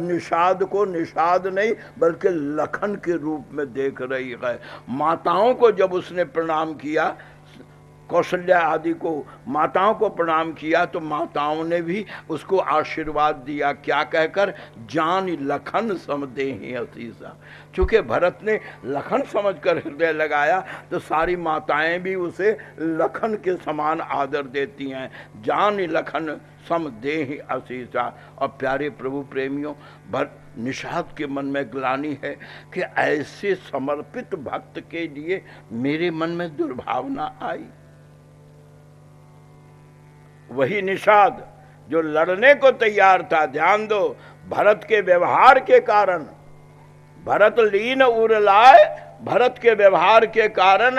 निषाद को निषाद नहीं बल्कि लखन के रूप में देख रही है। माताओं को जब उसने प्रणाम किया, कौशल्या आदि को माताओं को प्रणाम किया, तो माताओं ने भी उसको आशीर्वाद दिया। क्या कहकर? जान लखन समदेहि असीसा। चूंकि भरत ने लखन समझकर हृदय लगाया तो सारी माताएं भी उसे लखन के समान आदर देती हैं। जान लखन समदेहि असीसा। और प्यारे प्रभु प्रेमियों, निषाद के मन में ग्लानि है कि ऐसे समर्पित भक्त के लिए मेरे मन में दुर्भावना आई। वही निषाद जो लड़ने को तैयार था, ध्यान दो, भरत के व्यवहार के कारण, भरत लीन उरलाए, भरत के व्यवहार के कारण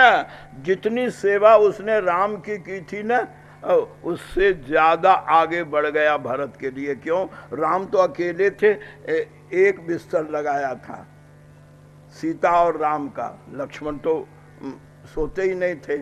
जितनी सेवा उसने राम की थी ना, उससे ज्यादा आगे बढ़ गया भरत के लिए। क्यों? राम तो अकेले थे, एक बिस्तर लगाया था सीता और राम का, लक्ष्मण तो सोते ही नहीं थे।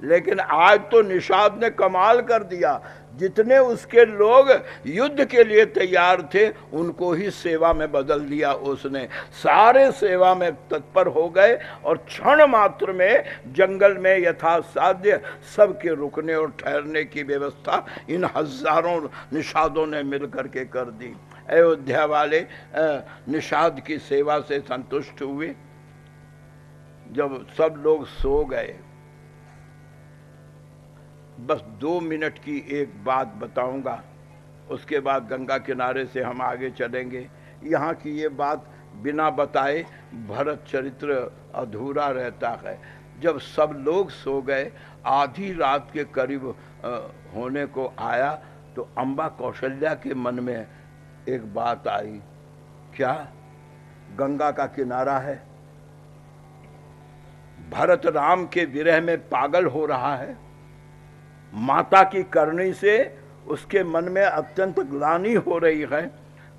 लेकिन आज तो निषाद ने कमाल कर दिया, जितने उसके लोग युद्ध के लिए तैयार थे उनको ही सेवा में बदल दिया उसने। सारे सेवा में तत्पर हो गए और क्षण मात्र में जंगल में यथासाध्य सबके रुकने और ठहरने की व्यवस्था इन हजारों निषादों ने मिल करके कर दी। अयोध्या वाले निषाद की सेवा से संतुष्ट हुए। जब सब लोग सो गए, बस 2 मिनट की एक बात बताऊंगा, उसके बाद गंगा किनारे से हम आगे चलेंगे। यहाँ की ये बात बिना बताए भरत चरित्र अधूरा रहता है। जब सब लोग सो गए, आधी रात के करीब होने को आया तो अम्बा कौशल्या के मन में एक बात आई। क्या? गंगा का किनारा है, भरत राम के विरह में पागल हो रहा है, माता की करनी से उसके मन में अत्यंत ग्लानि हो रही है।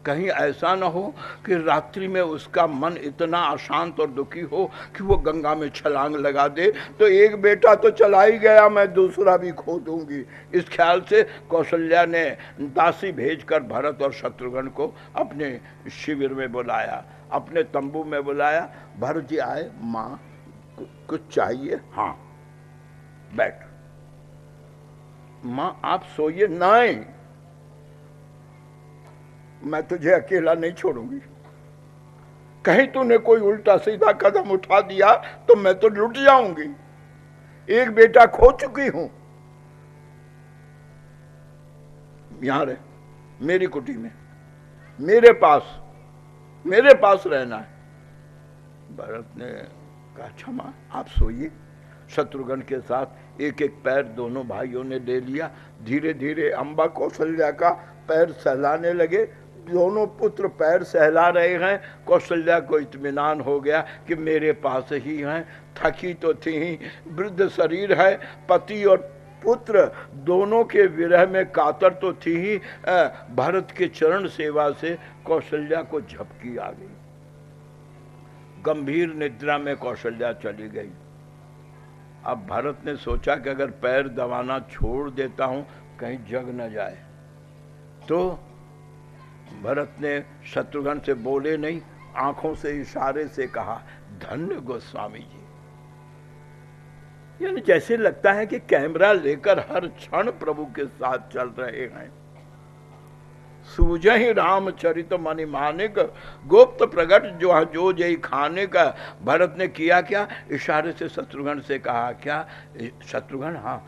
कहीं ऐसा न हो कि रात्रि में उसका मन इतना अशांत और दुखी हो कि वो गंगा में छलांग लगा दे, तो एक बेटा तो चला ही गया, मैं दूसरा भी खो दूंगी। इस ख्याल से कौशल्या ने दासी भेजकर भरत और शत्रुघ्न को अपने शिविर में बुलाया, अपने तंबू में बुलाया। भरत जी आए, माँ कुछ चाहिए? हाँ, बैठ। माँ आप सोइए। नहीं, मैं तुझे अकेला नहीं छोड़ूंगी। कहीं तूने कोई उल्टा सीधा कदम उठा दिया तो मैं तो लुट जाऊंगी। एक बेटा खो चुकी हूं। यहां रहे, मेरी कुटी में, मेरे पास रहना है। भरत ने कहा अच्छा मां आप सोइए। शत्रुघ्न के साथ एक एक पैर दोनों भाइयों ने ले लिया। धीरे धीरे अंबा कौशल्या का पैर सहलाने लगे। दोनों पुत्र पैर सहला रहे हैं। कौशल्या को इत्मीनान हो गया कि मेरे पास ही हैं। थकी तो थी ही, वृद्ध शरीर है, पति और पुत्र दोनों के विरह में कातर तो थी ही। भरत के चरण सेवा से कौशल्या को झपकी आ गई। गंभीर निद्रा में कौशल्या चली गई। अब भरत ने सोचा कि अगर पैर दबाना छोड़ देता हूं कहीं जग न जाए। तो भरत ने शत्रुघ्न से बोले नहीं, आंखों से इशारे से कहा धन्य गोस्वामी जी। यानी जैसे लगता है कि कैमरा लेकर हर क्षण प्रभु के साथ चल रहे हैं। सूझहि रामचरित मनि मानिक, गुप्त प्रगट जो जय खाने का। भरत ने किया क्या? इशारे से शत्रुघ्न से कहा क्या? शत्रुघ्न हाँ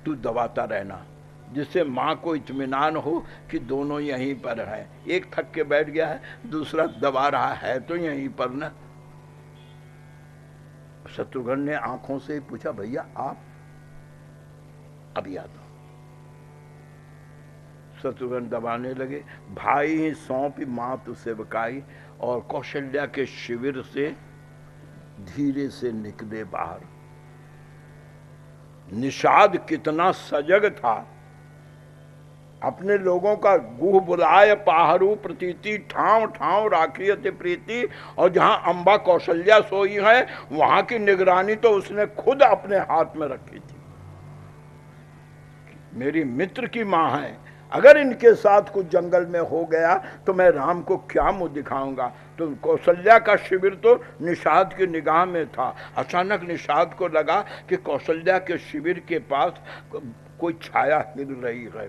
तू दबाता रहना, जिससे माँ को इत्मीनान हो कि दोनों यहीं पर हैं। एक थक के बैठ गया है, दूसरा दबा रहा है तो यहीं पर ना। शत्रुघ्न ने आंखों से पूछा भैया आप? अभी आता। शत्रुघ्न दबाने लगे। भाई सौंपी मातु सेवकाई और कौशल्या के शिविर से धीरे से निकले बाहर। निषाद कितना सजग था। अपने लोगों का गुह बुलाय पाहरू प्रतीति, ठाव ठाव राखी थे प्रीति। और जहां अंबा कौशल्या सोई है वहां की निगरानी तो उसने खुद अपने हाथ में रखी थी। मेरी मित्र की मां है, अगर इनके साथ कुछ जंगल में हो गया तो मैं राम को क्या मुंह दिखाऊंगा। तो कौशल्या का शिविर तो निषाद की निगाह में था। अचानक निषाद को लगा कि कौशल्या के शिविर के पास कोई छाया हिल रही है।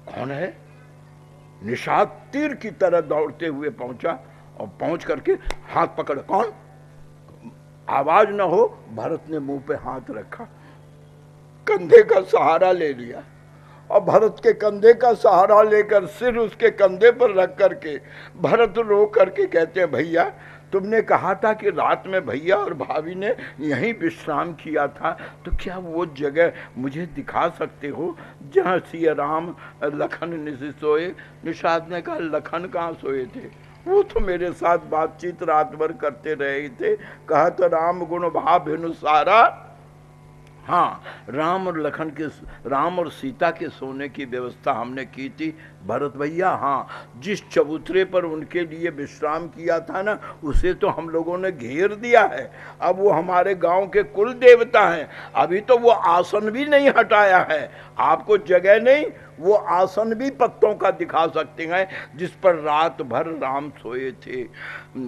कौन है? निषाद तीर की तरह दौड़ते हुए पहुंचा और पहुंच करके हाथ पकड़। कौन? आवाज न हो, भरत ने मुंह पे हाथ रखा, कंधे का सहारा ले लिया और भरत के कंधे का सहारा लेकर सिर उसके कंधे पर रख करके भरत रो करके कहते हैं भैया तुमने कहा था कि रात में भैया और भाभी ने यहीं विश्राम किया था, तो क्या वो जगह मुझे दिखा सकते हो जहाँ सिया राम लखन निशि सोए? निषाद ने कहा लखन कहाँ सोए थे? वो तो मेरे साथ बातचीत रात भर करते रहे थे। कहा तो राम गुण भाव अनुसारा। हाँ, राम और सीता के सोने की व्यवस्था हमने की थी भरत भैया। हाँ, जिस चबूतरे पर उनके लिए विश्राम किया था ना, उसे तो हम लोगों ने घेर दिया है। अब वो हमारे गांव के कुल देवता हैं। अभी तो वो आसन भी नहीं हटाया है। आपको जगह नहीं, वो आसन भी पत्तों का दिखा सकते हैं जिस पर रात भर राम सोए थे।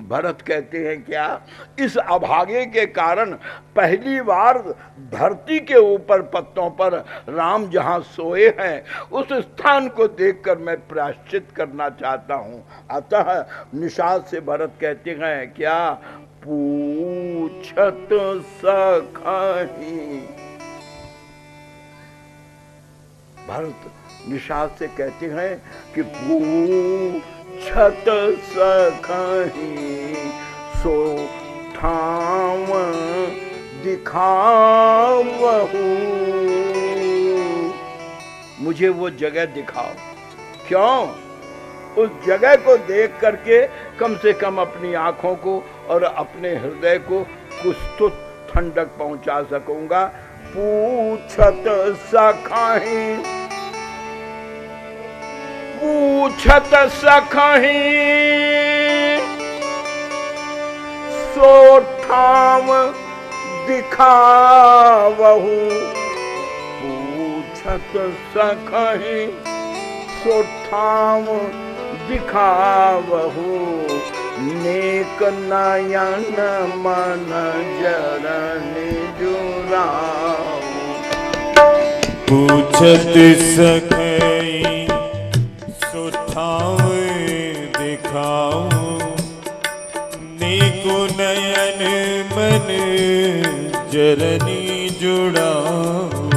भरत कहते हैं क्या, इस अभागे के कारण पहली बार धरती के ऊपर पत्तों पर राम जहां सोए हैं उस स्थान को देखकर मैं प्रायश्चित करना चाहता हूं। अतः निषाद से भरत कहते हैं क्या, पूछत सखी। भरत निषाद से कहते हैं कि पूछत सखी सो ठाव दिखावहु। मुझे वो जगह दिखाओ। क्यों? उस जगह को देख करके कम से कम अपनी आंखों को और अपने हृदय को कुछ तो ठंडक पहुंचा सकूंगा। पूछत सखी, पूछत सखी सो ठाव दिखावहु। पूछत सखी सो ठाव दिखावहु। नेक नयन मन जरनि जुराऊ। पूछत सखी दिखाऊं, नीकु नयन मन जरनी जुड़ाऊं।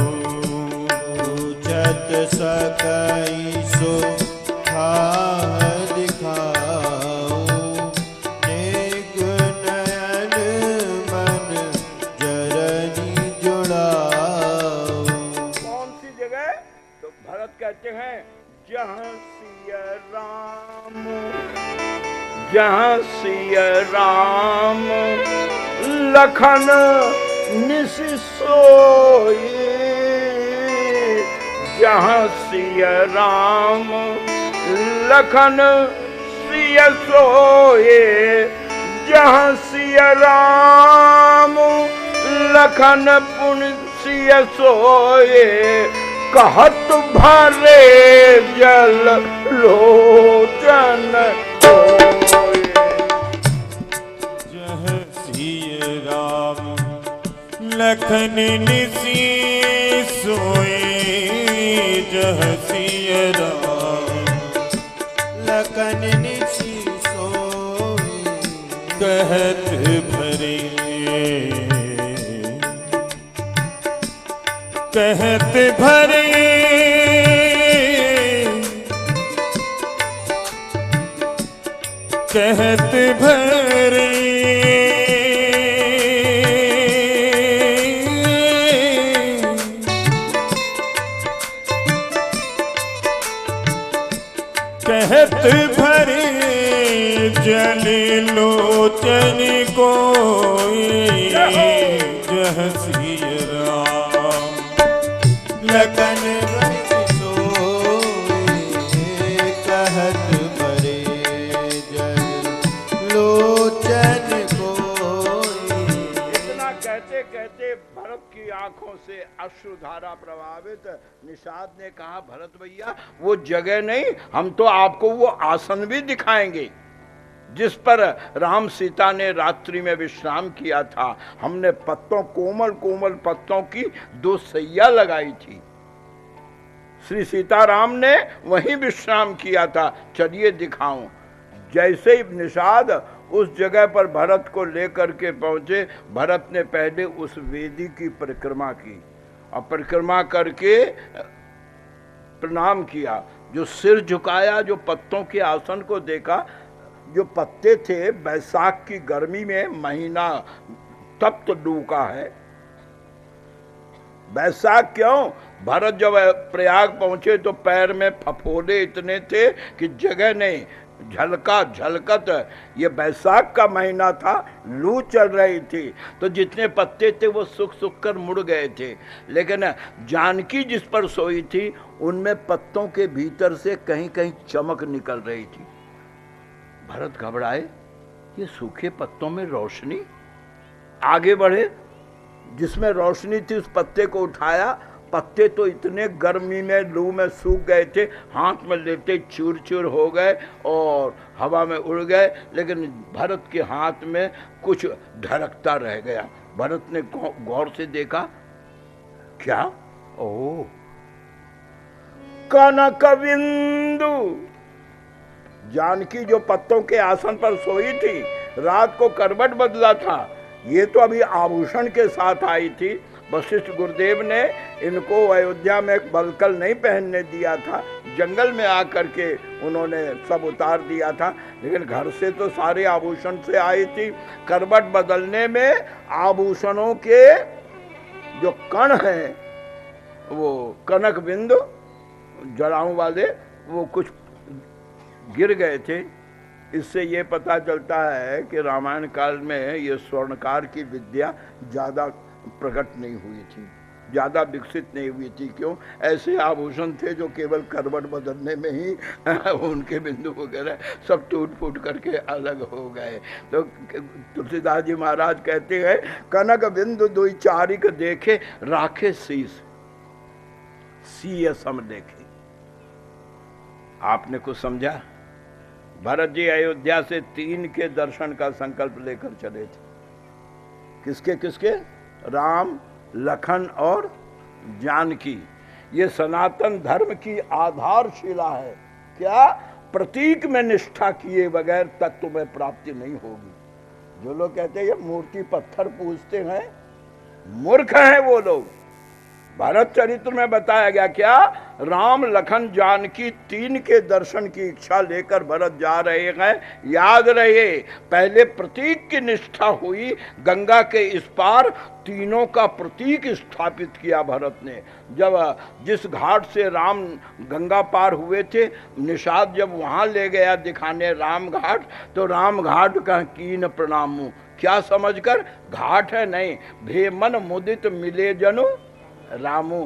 पूछत सकई सो दिखाऊं, नेक नयन मन जरनी जुड़ाऊं। कौन सी जगह? तो भरत कहते हैं जहाँ सिया राम, जहाँ सिया राम लखन निस सोई, जहाँ सिया राम लखन सिया सोए, जहाँ सिया राम लखन पुन सिया सोए, कहत भरे जल लोचन सोए। जह सिय राम लखन निसी सोए, जह सिय राम लखन निसी सोई, कहत भरे, कहत भरे, कहत भरे, कहत भरे जल लोचन कोई, जह सिय राम लखन निसी सोई, कहत भरे जल लोचन कोई। इतना कहते कहते भरत की आंखों से अश्रुधारा प्रभावित निषाद ने कहा, भरत भैया वो जगह नहीं, हम तो आपको वो आसन भी दिखाएंगे जिस पर राम सीता ने रात्रि में विश्राम किया था। हमने पत्तों, कोमल कोमल पत्तों की 2 सैया लगाई थी, श्री सीताराम ने वहीं विश्राम किया था, चलिए दिखाऊं। जैसे ही निषाद उस जगह पर भरत को लेकर के पहुंचे, भरत ने पहले उस वेदी की परिक्रमा की और परिक्रमा करके प्रणाम किया, जो सिर झुकाया, जो पत्तों के आसन को देखा। जो पत्ते थे, बैसाख की गर्मी में महीना तप्त लू का है। बैसाख क्यों? भरत जब प्रयाग पहुंचे तो पैर में फफोले इतने थे कि जगह नहीं, झलका झलकत। ये बैसाख का महीना था, लू चल रही थी, तो जितने पत्ते थे वो सूख सूख कर मुड़ गए थे। लेकिन जानकी जिस पर सोई थी उनमें पत्तों के भीतर से कहीं कहीं चमक निकल रही थी। भरत घबराए, ये सूखे पत्तों में रोशनी। आगे बढ़े, जिसमें रोशनी थी उस पत्ते को उठाया। पत्ते तो इतने गर्मी में, लू में सूख गए थे, हाथ में लेते चूर चूर हो गए और हवा में उड़ गए। लेकिन भरत के हाथ में कुछ ढरकता रह गया। भरत ने गौर से देखा, क्या? ओह, कनक बिंदु। जानकी जो पत्तों के आसन पर सोई थी, रात को करवट बदला था, ये तो अभी आभूषण के साथ आई थी। वशिष्ठ गुरुदेव ने इनको अयोध्या में बलकल नहीं पहनने दिया था, जंगल में आकर के उन्होंने सब उतार दिया था। लेकिन घर से तो सारे आभूषण से आई थी। करवट बदलने में आभूषणों के जो कण हैं, वो कनक बिंदु जड़ाऊ वाले, वो कुछ गिर गए थे। इससे ये पता चलता है कि रामायण काल में ये स्वर्णकार की विद्या ज़्यादा प्रकट नहीं हुई थी, ज़्यादा विकसित नहीं हुई थी। क्यों? ऐसे आभूषण थे जो केवल करवट बदलने में ही उनके बिंदु वगैरह सब टूट फूट करके अलग हो गए। तो तुलसीदास जी महाराज कहते हैं, कनक बिंदु दुई चारिक देखे, राखे शीस सीय सम देखे। आपने कुछ समझा? भरत जी अयोध्या से 3 के दर्शन का संकल्प लेकर चले थे। किसके किसके? राम, लखन और जानकी। ये सनातन धर्म की आधारशिला है। क्या? प्रतीक में निष्ठा किए बगैर तत्व में प्राप्ति नहीं होगी। जो लोग कहते हैं ये मूर्ति पत्थर पूजते हैं, मूर्ख हैं वो लोग। भरत चरित्र में बताया गया क्या, राम लखन जानकी तीन के दर्शन की इच्छा लेकर भरत जा रहे हैं। याद रहे, पहले प्रतीक की निष्ठा हुई, गंगा के इस पार तीनों का प्रतीक स्थापित किया भरत ने। जब जिस घाट से राम गंगा पार हुए थे, निषाद जब वहां ले गया दिखाने राम घाट, तो राम घाट का कीन प्रणामू, क्या समझकर, घाट है नहीं, भे मन मुदित मिले जनु रामू।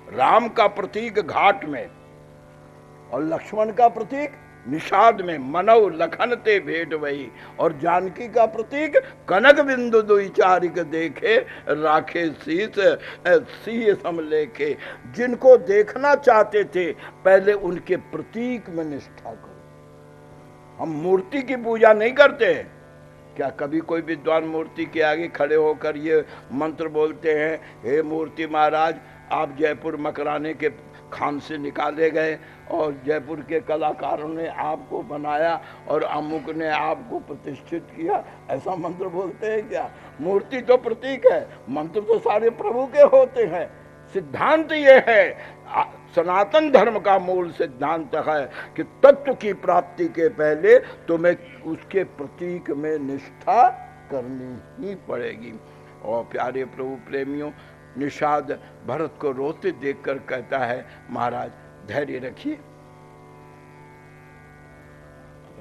राम का प्रतीक घाट में और लक्ष्मण का प्रतीक निषाद में, मनव लखन ते भेंट वही। और जानकी का प्रतीक कनक बिंदु दुई चारिक देखे, राखे शीस सिंह सम लेखे। जिनको देखना चाहते थे पहले उनके प्रतीक में निष्ठा करो। हम मूर्ति की पूजा नहीं करते हैं। क्या कभी कोई विद्वान मूर्ति के आगे खड़े होकर ये मंत्र बोलते हैं, हे मूर्ति महाराज आप जयपुर मकराने के खान से निकाले गए और जयपुर के कलाकारों ने आपको बनाया और अमुक ने आपको प्रतिष्ठित किया, ऐसा मंत्र बोलते हैं क्या? मूर्ति तो प्रतीक है, मंत्र तो सारे प्रभु के होते हैं। सिद्धांत ये है, सनातन धर्म का मूल सिद्धांत है कि तत्व की प्राप्ति के पहले तुम्हें उसके प्रतीक में निष्ठा करनी ही पड़ेगी। और प्यारे प्रभु प्रेमियों, निषाद भरत को रोते देखकर कहता है, महाराज धैर्य रखिए,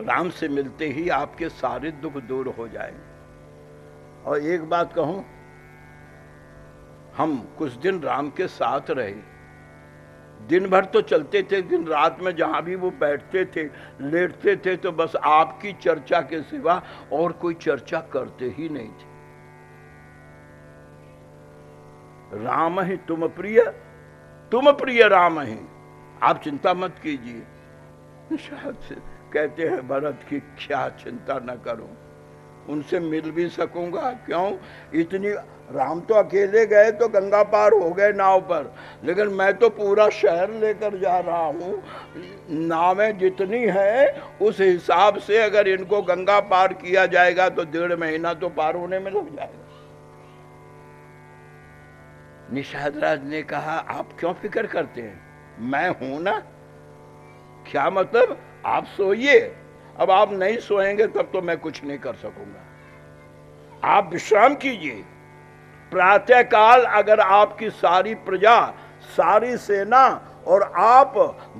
राम से मिलते ही आपके सारे दुख दूर हो जाएंगे। और एक बात कहूं, हम कुछ दिन राम के साथ रहे, दिन भर तो चलते थे, दिन रात में जहां भी वो बैठते थे लेटते थे तो बस आपकी चर्चा के सिवा और कोई चर्चा करते ही नहीं थे। राम ही तुम प्रिय राम ही, आप चिंता मत कीजिए। शायद से कहते हैं भरत की क्या चिंता न करो, उनसे मिल भी सकूंगा। क्यों? इतनी, राम तो अकेले गए तो गंगा पार हो गए नाव पर, लेकिन मैं तो पूरा शहर लेकर जा रहा हूं। नावें जितनी है उस हिसाब से अगर इनको गंगा पार किया जाएगा तो 1.5 महीना तो पार होने में लग जाएगा। निषाद राज ने कहा, आप क्यों फिक्र करते हैं, मैं हूं ना। क्या मतलब? आप सोइए, अब आप नहीं सोएंगे तब तो मैं कुछ नहीं कर सकूंगा। आप विश्राम कीजिए, प्रातः काल अगर आपकी सारी प्रजा, सारी सेना और आप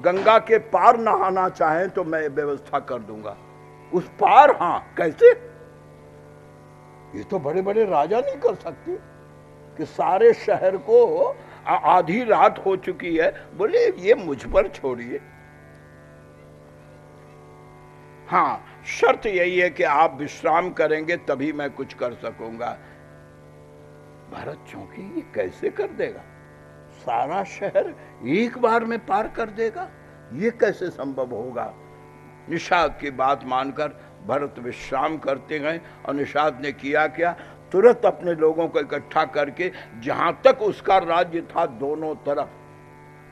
गंगा के पार नहाना चाहें तो मैं व्यवस्था कर दूंगा। उस पार? हां, कैसे? ये तो बड़े बड़े राजा नहीं कर सकते कि सारे शहर को आधी रात हो चुकी है, बोले ये मुझ पर छोड़िए। हाँ, शर्त यही है कि आप विश्राम करेंगे तभी मैं कुछ कर सकूंगा। भरत चौंकी, ये कैसे कर देगा? सारा शहर एक बार में पार कर देगा, ये कैसे संभव होगा? निषाद की बात मानकर भरत विश्राम करते गए। और निषाद ने किया क्या, तुरंत अपने लोगों को इकट्ठा करके जहां तक उसका राज्य था, दोनों तरफ,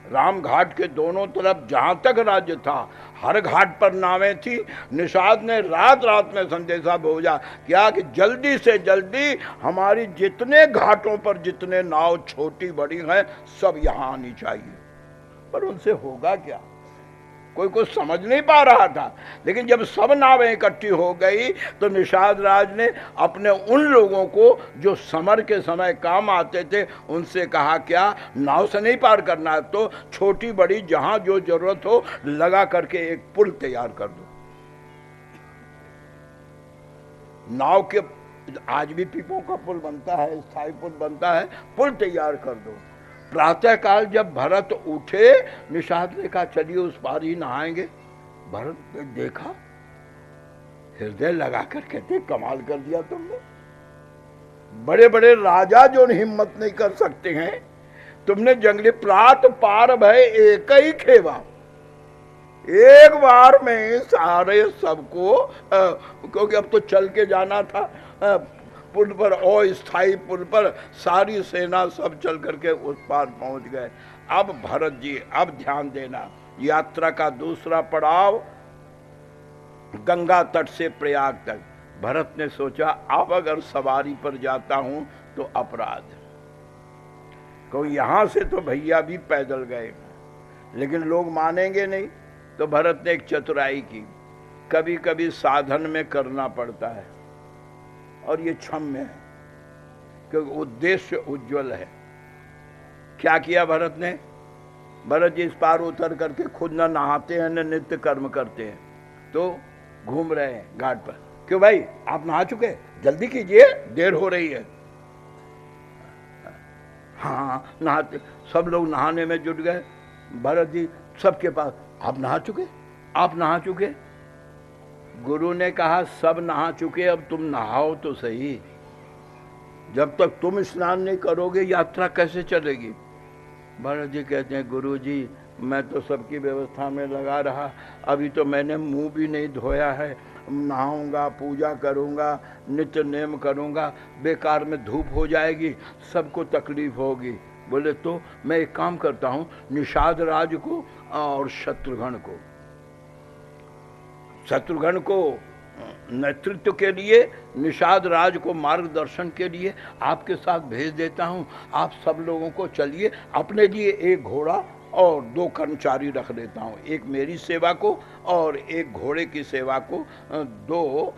राम घाट के दोनों तरफ जहां तक राज्य था, हर घाट पर नावें थी। निषाद ने रात रात में संदेशा भेजा क्या कि जल्दी से जल्दी हमारी जितने घाटों पर जितने नाव छोटी बड़ी हैं सब यहां आनी चाहिए। पर उनसे होगा क्या? कोई कुछ समझ नहीं पा रहा था। लेकिन जब सब नावें इकट्ठी हो गई तो निषाद राज ने अपने उन लोगों को जो समर के समय काम आते थे उनसे कहा, क्या नाव से नहीं पार करना है तो छोटी बड़ी जहां जो जरूरत हो लगा करके एक पुल तैयार कर दो। नाव के आज भी पीपों का पुल बनता है, स्थायी पुल बनता है, पुल तैयार कर दो। प्रातः काल जब भरत उठे, निषाद ने कहा चलिए उस पार ही नहाएंगे। भरत ने देखा, हृदय लगाकर कहते कमाल कर दिया तुमने। बड़े बड़े राजा जो हिम्मत नहीं कर सकते हैं, तुमने जंगली प्रात पार भय एक ही खेवा, एक बार में सारे सबको, क्योंकि अब तो चल के जाना था पुल पर, अस्थायी पुल पर सारी सेना सब चल करके उस पार पहुंच गए। अब भरत जी अब ध्यान देना, यात्रा का दूसरा पड़ाव गंगा तट से प्रयाग तक। भरत ने सोचा अब अगर सवारी पर जाता हूं तो अपराध, क्योंकि यहां से तो भैया भी पैदल गए, लेकिन लोग मानेंगे नहीं। तो भरत ने एक चतुराई की, कभी कभी साधन में करना पड़ता है और ये क्षम्य है, क्योंकि उद्देश्य उज्जवल है। क्या किया भरत ने? भरत जी इस पार उतर करके खुद न नहाते हैं न नित्य कर्म करते हैं, तो घूम रहे हैं घाट पर। क्यों भाई, आप नहा चुके? जल्दी कीजिए, देर हो रही है। हाँ नहाते, सब लोग नहाने में जुट गए। भरत जी सबके पास, आप नहा चुके? आप नहा चुके? गुरु ने कहा सब नहा चुके, अब तुम नहाओ तो सही। जब तक तुम स्नान नहीं करोगे यात्रा कैसे चलेगी? भरत जी कहते हैं गुरु जी मैं तो सबकी व्यवस्था में लगा रहा, अभी तो मैंने मुंह भी नहीं धोया है, नहाऊंगा, पूजा करूंगा, नित्य नेम करूंगा, बेकार में धूप हो जाएगी, सबको तकलीफ होगी। बोले तो मैं एक काम करता हूं, निषाद राज को और शत्रुघ्न को नेतृत्व के लिए, निषाद राज को मार्गदर्शन के लिए आपके साथ भेज देता हूं। आप सब लोगों को चलिए, अपने लिए एक घोड़ा और 2 कर्मचारी रख देता हूं, एक मेरी सेवा को और एक घोड़े की सेवा को, 2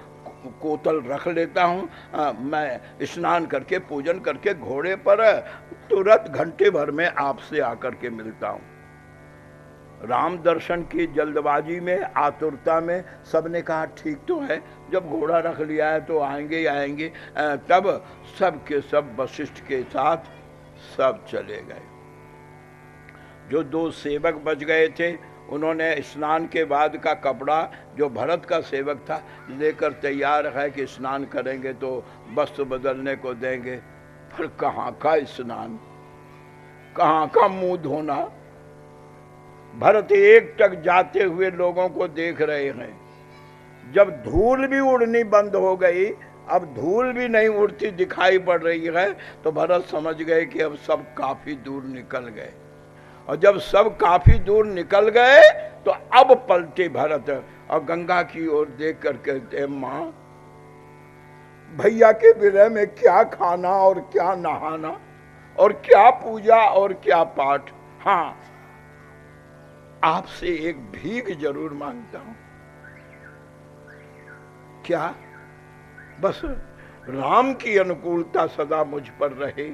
कोतल रख लेता हूं। मैं स्नान करके पूजन करके घोड़े पर तुरंत घंटे भर में आपसे आकर के मिलता हूं। राम दर्शन की जल्दबाजी में, आतुरता में सबने कहा ठीक तो है, जब घोड़ा रख लिया है तो आएंगे ही आएंगे। तब सब के सब वशिष्ठ के साथ सब चले गए। जो 2 सेवक बच गए थे उन्होंने स्नान के बाद का कपड़ा जो भरत का सेवक था लेकर तैयार है कि स्नान करेंगे तो वस्त्र बदलने को देंगे। पर कहाँ का स्नान, कहाँ का मुंह धोना। भरत एकटक जाते हुए लोगों को देख रहे हैं। जब धूल भी उड़नी बंद हो गई, अब धूल भी नहीं उड़ती दिखाई पड़ रही है, तो भरत समझ गए कि अब सब काफी दूर निकल गए। और जब सब काफी दूर निकल गए तो अब पलटे भरत और गंगा की ओर देख कर कहते, मां भैया के विरह में क्या खाना और क्या नहाना और क्या पूजा और क्या पाठ। हाँ, आपसे एक भीख जरूर मांगता हूं। क्या? बस राम की अनुकूलता सदा मुझ पर रहे।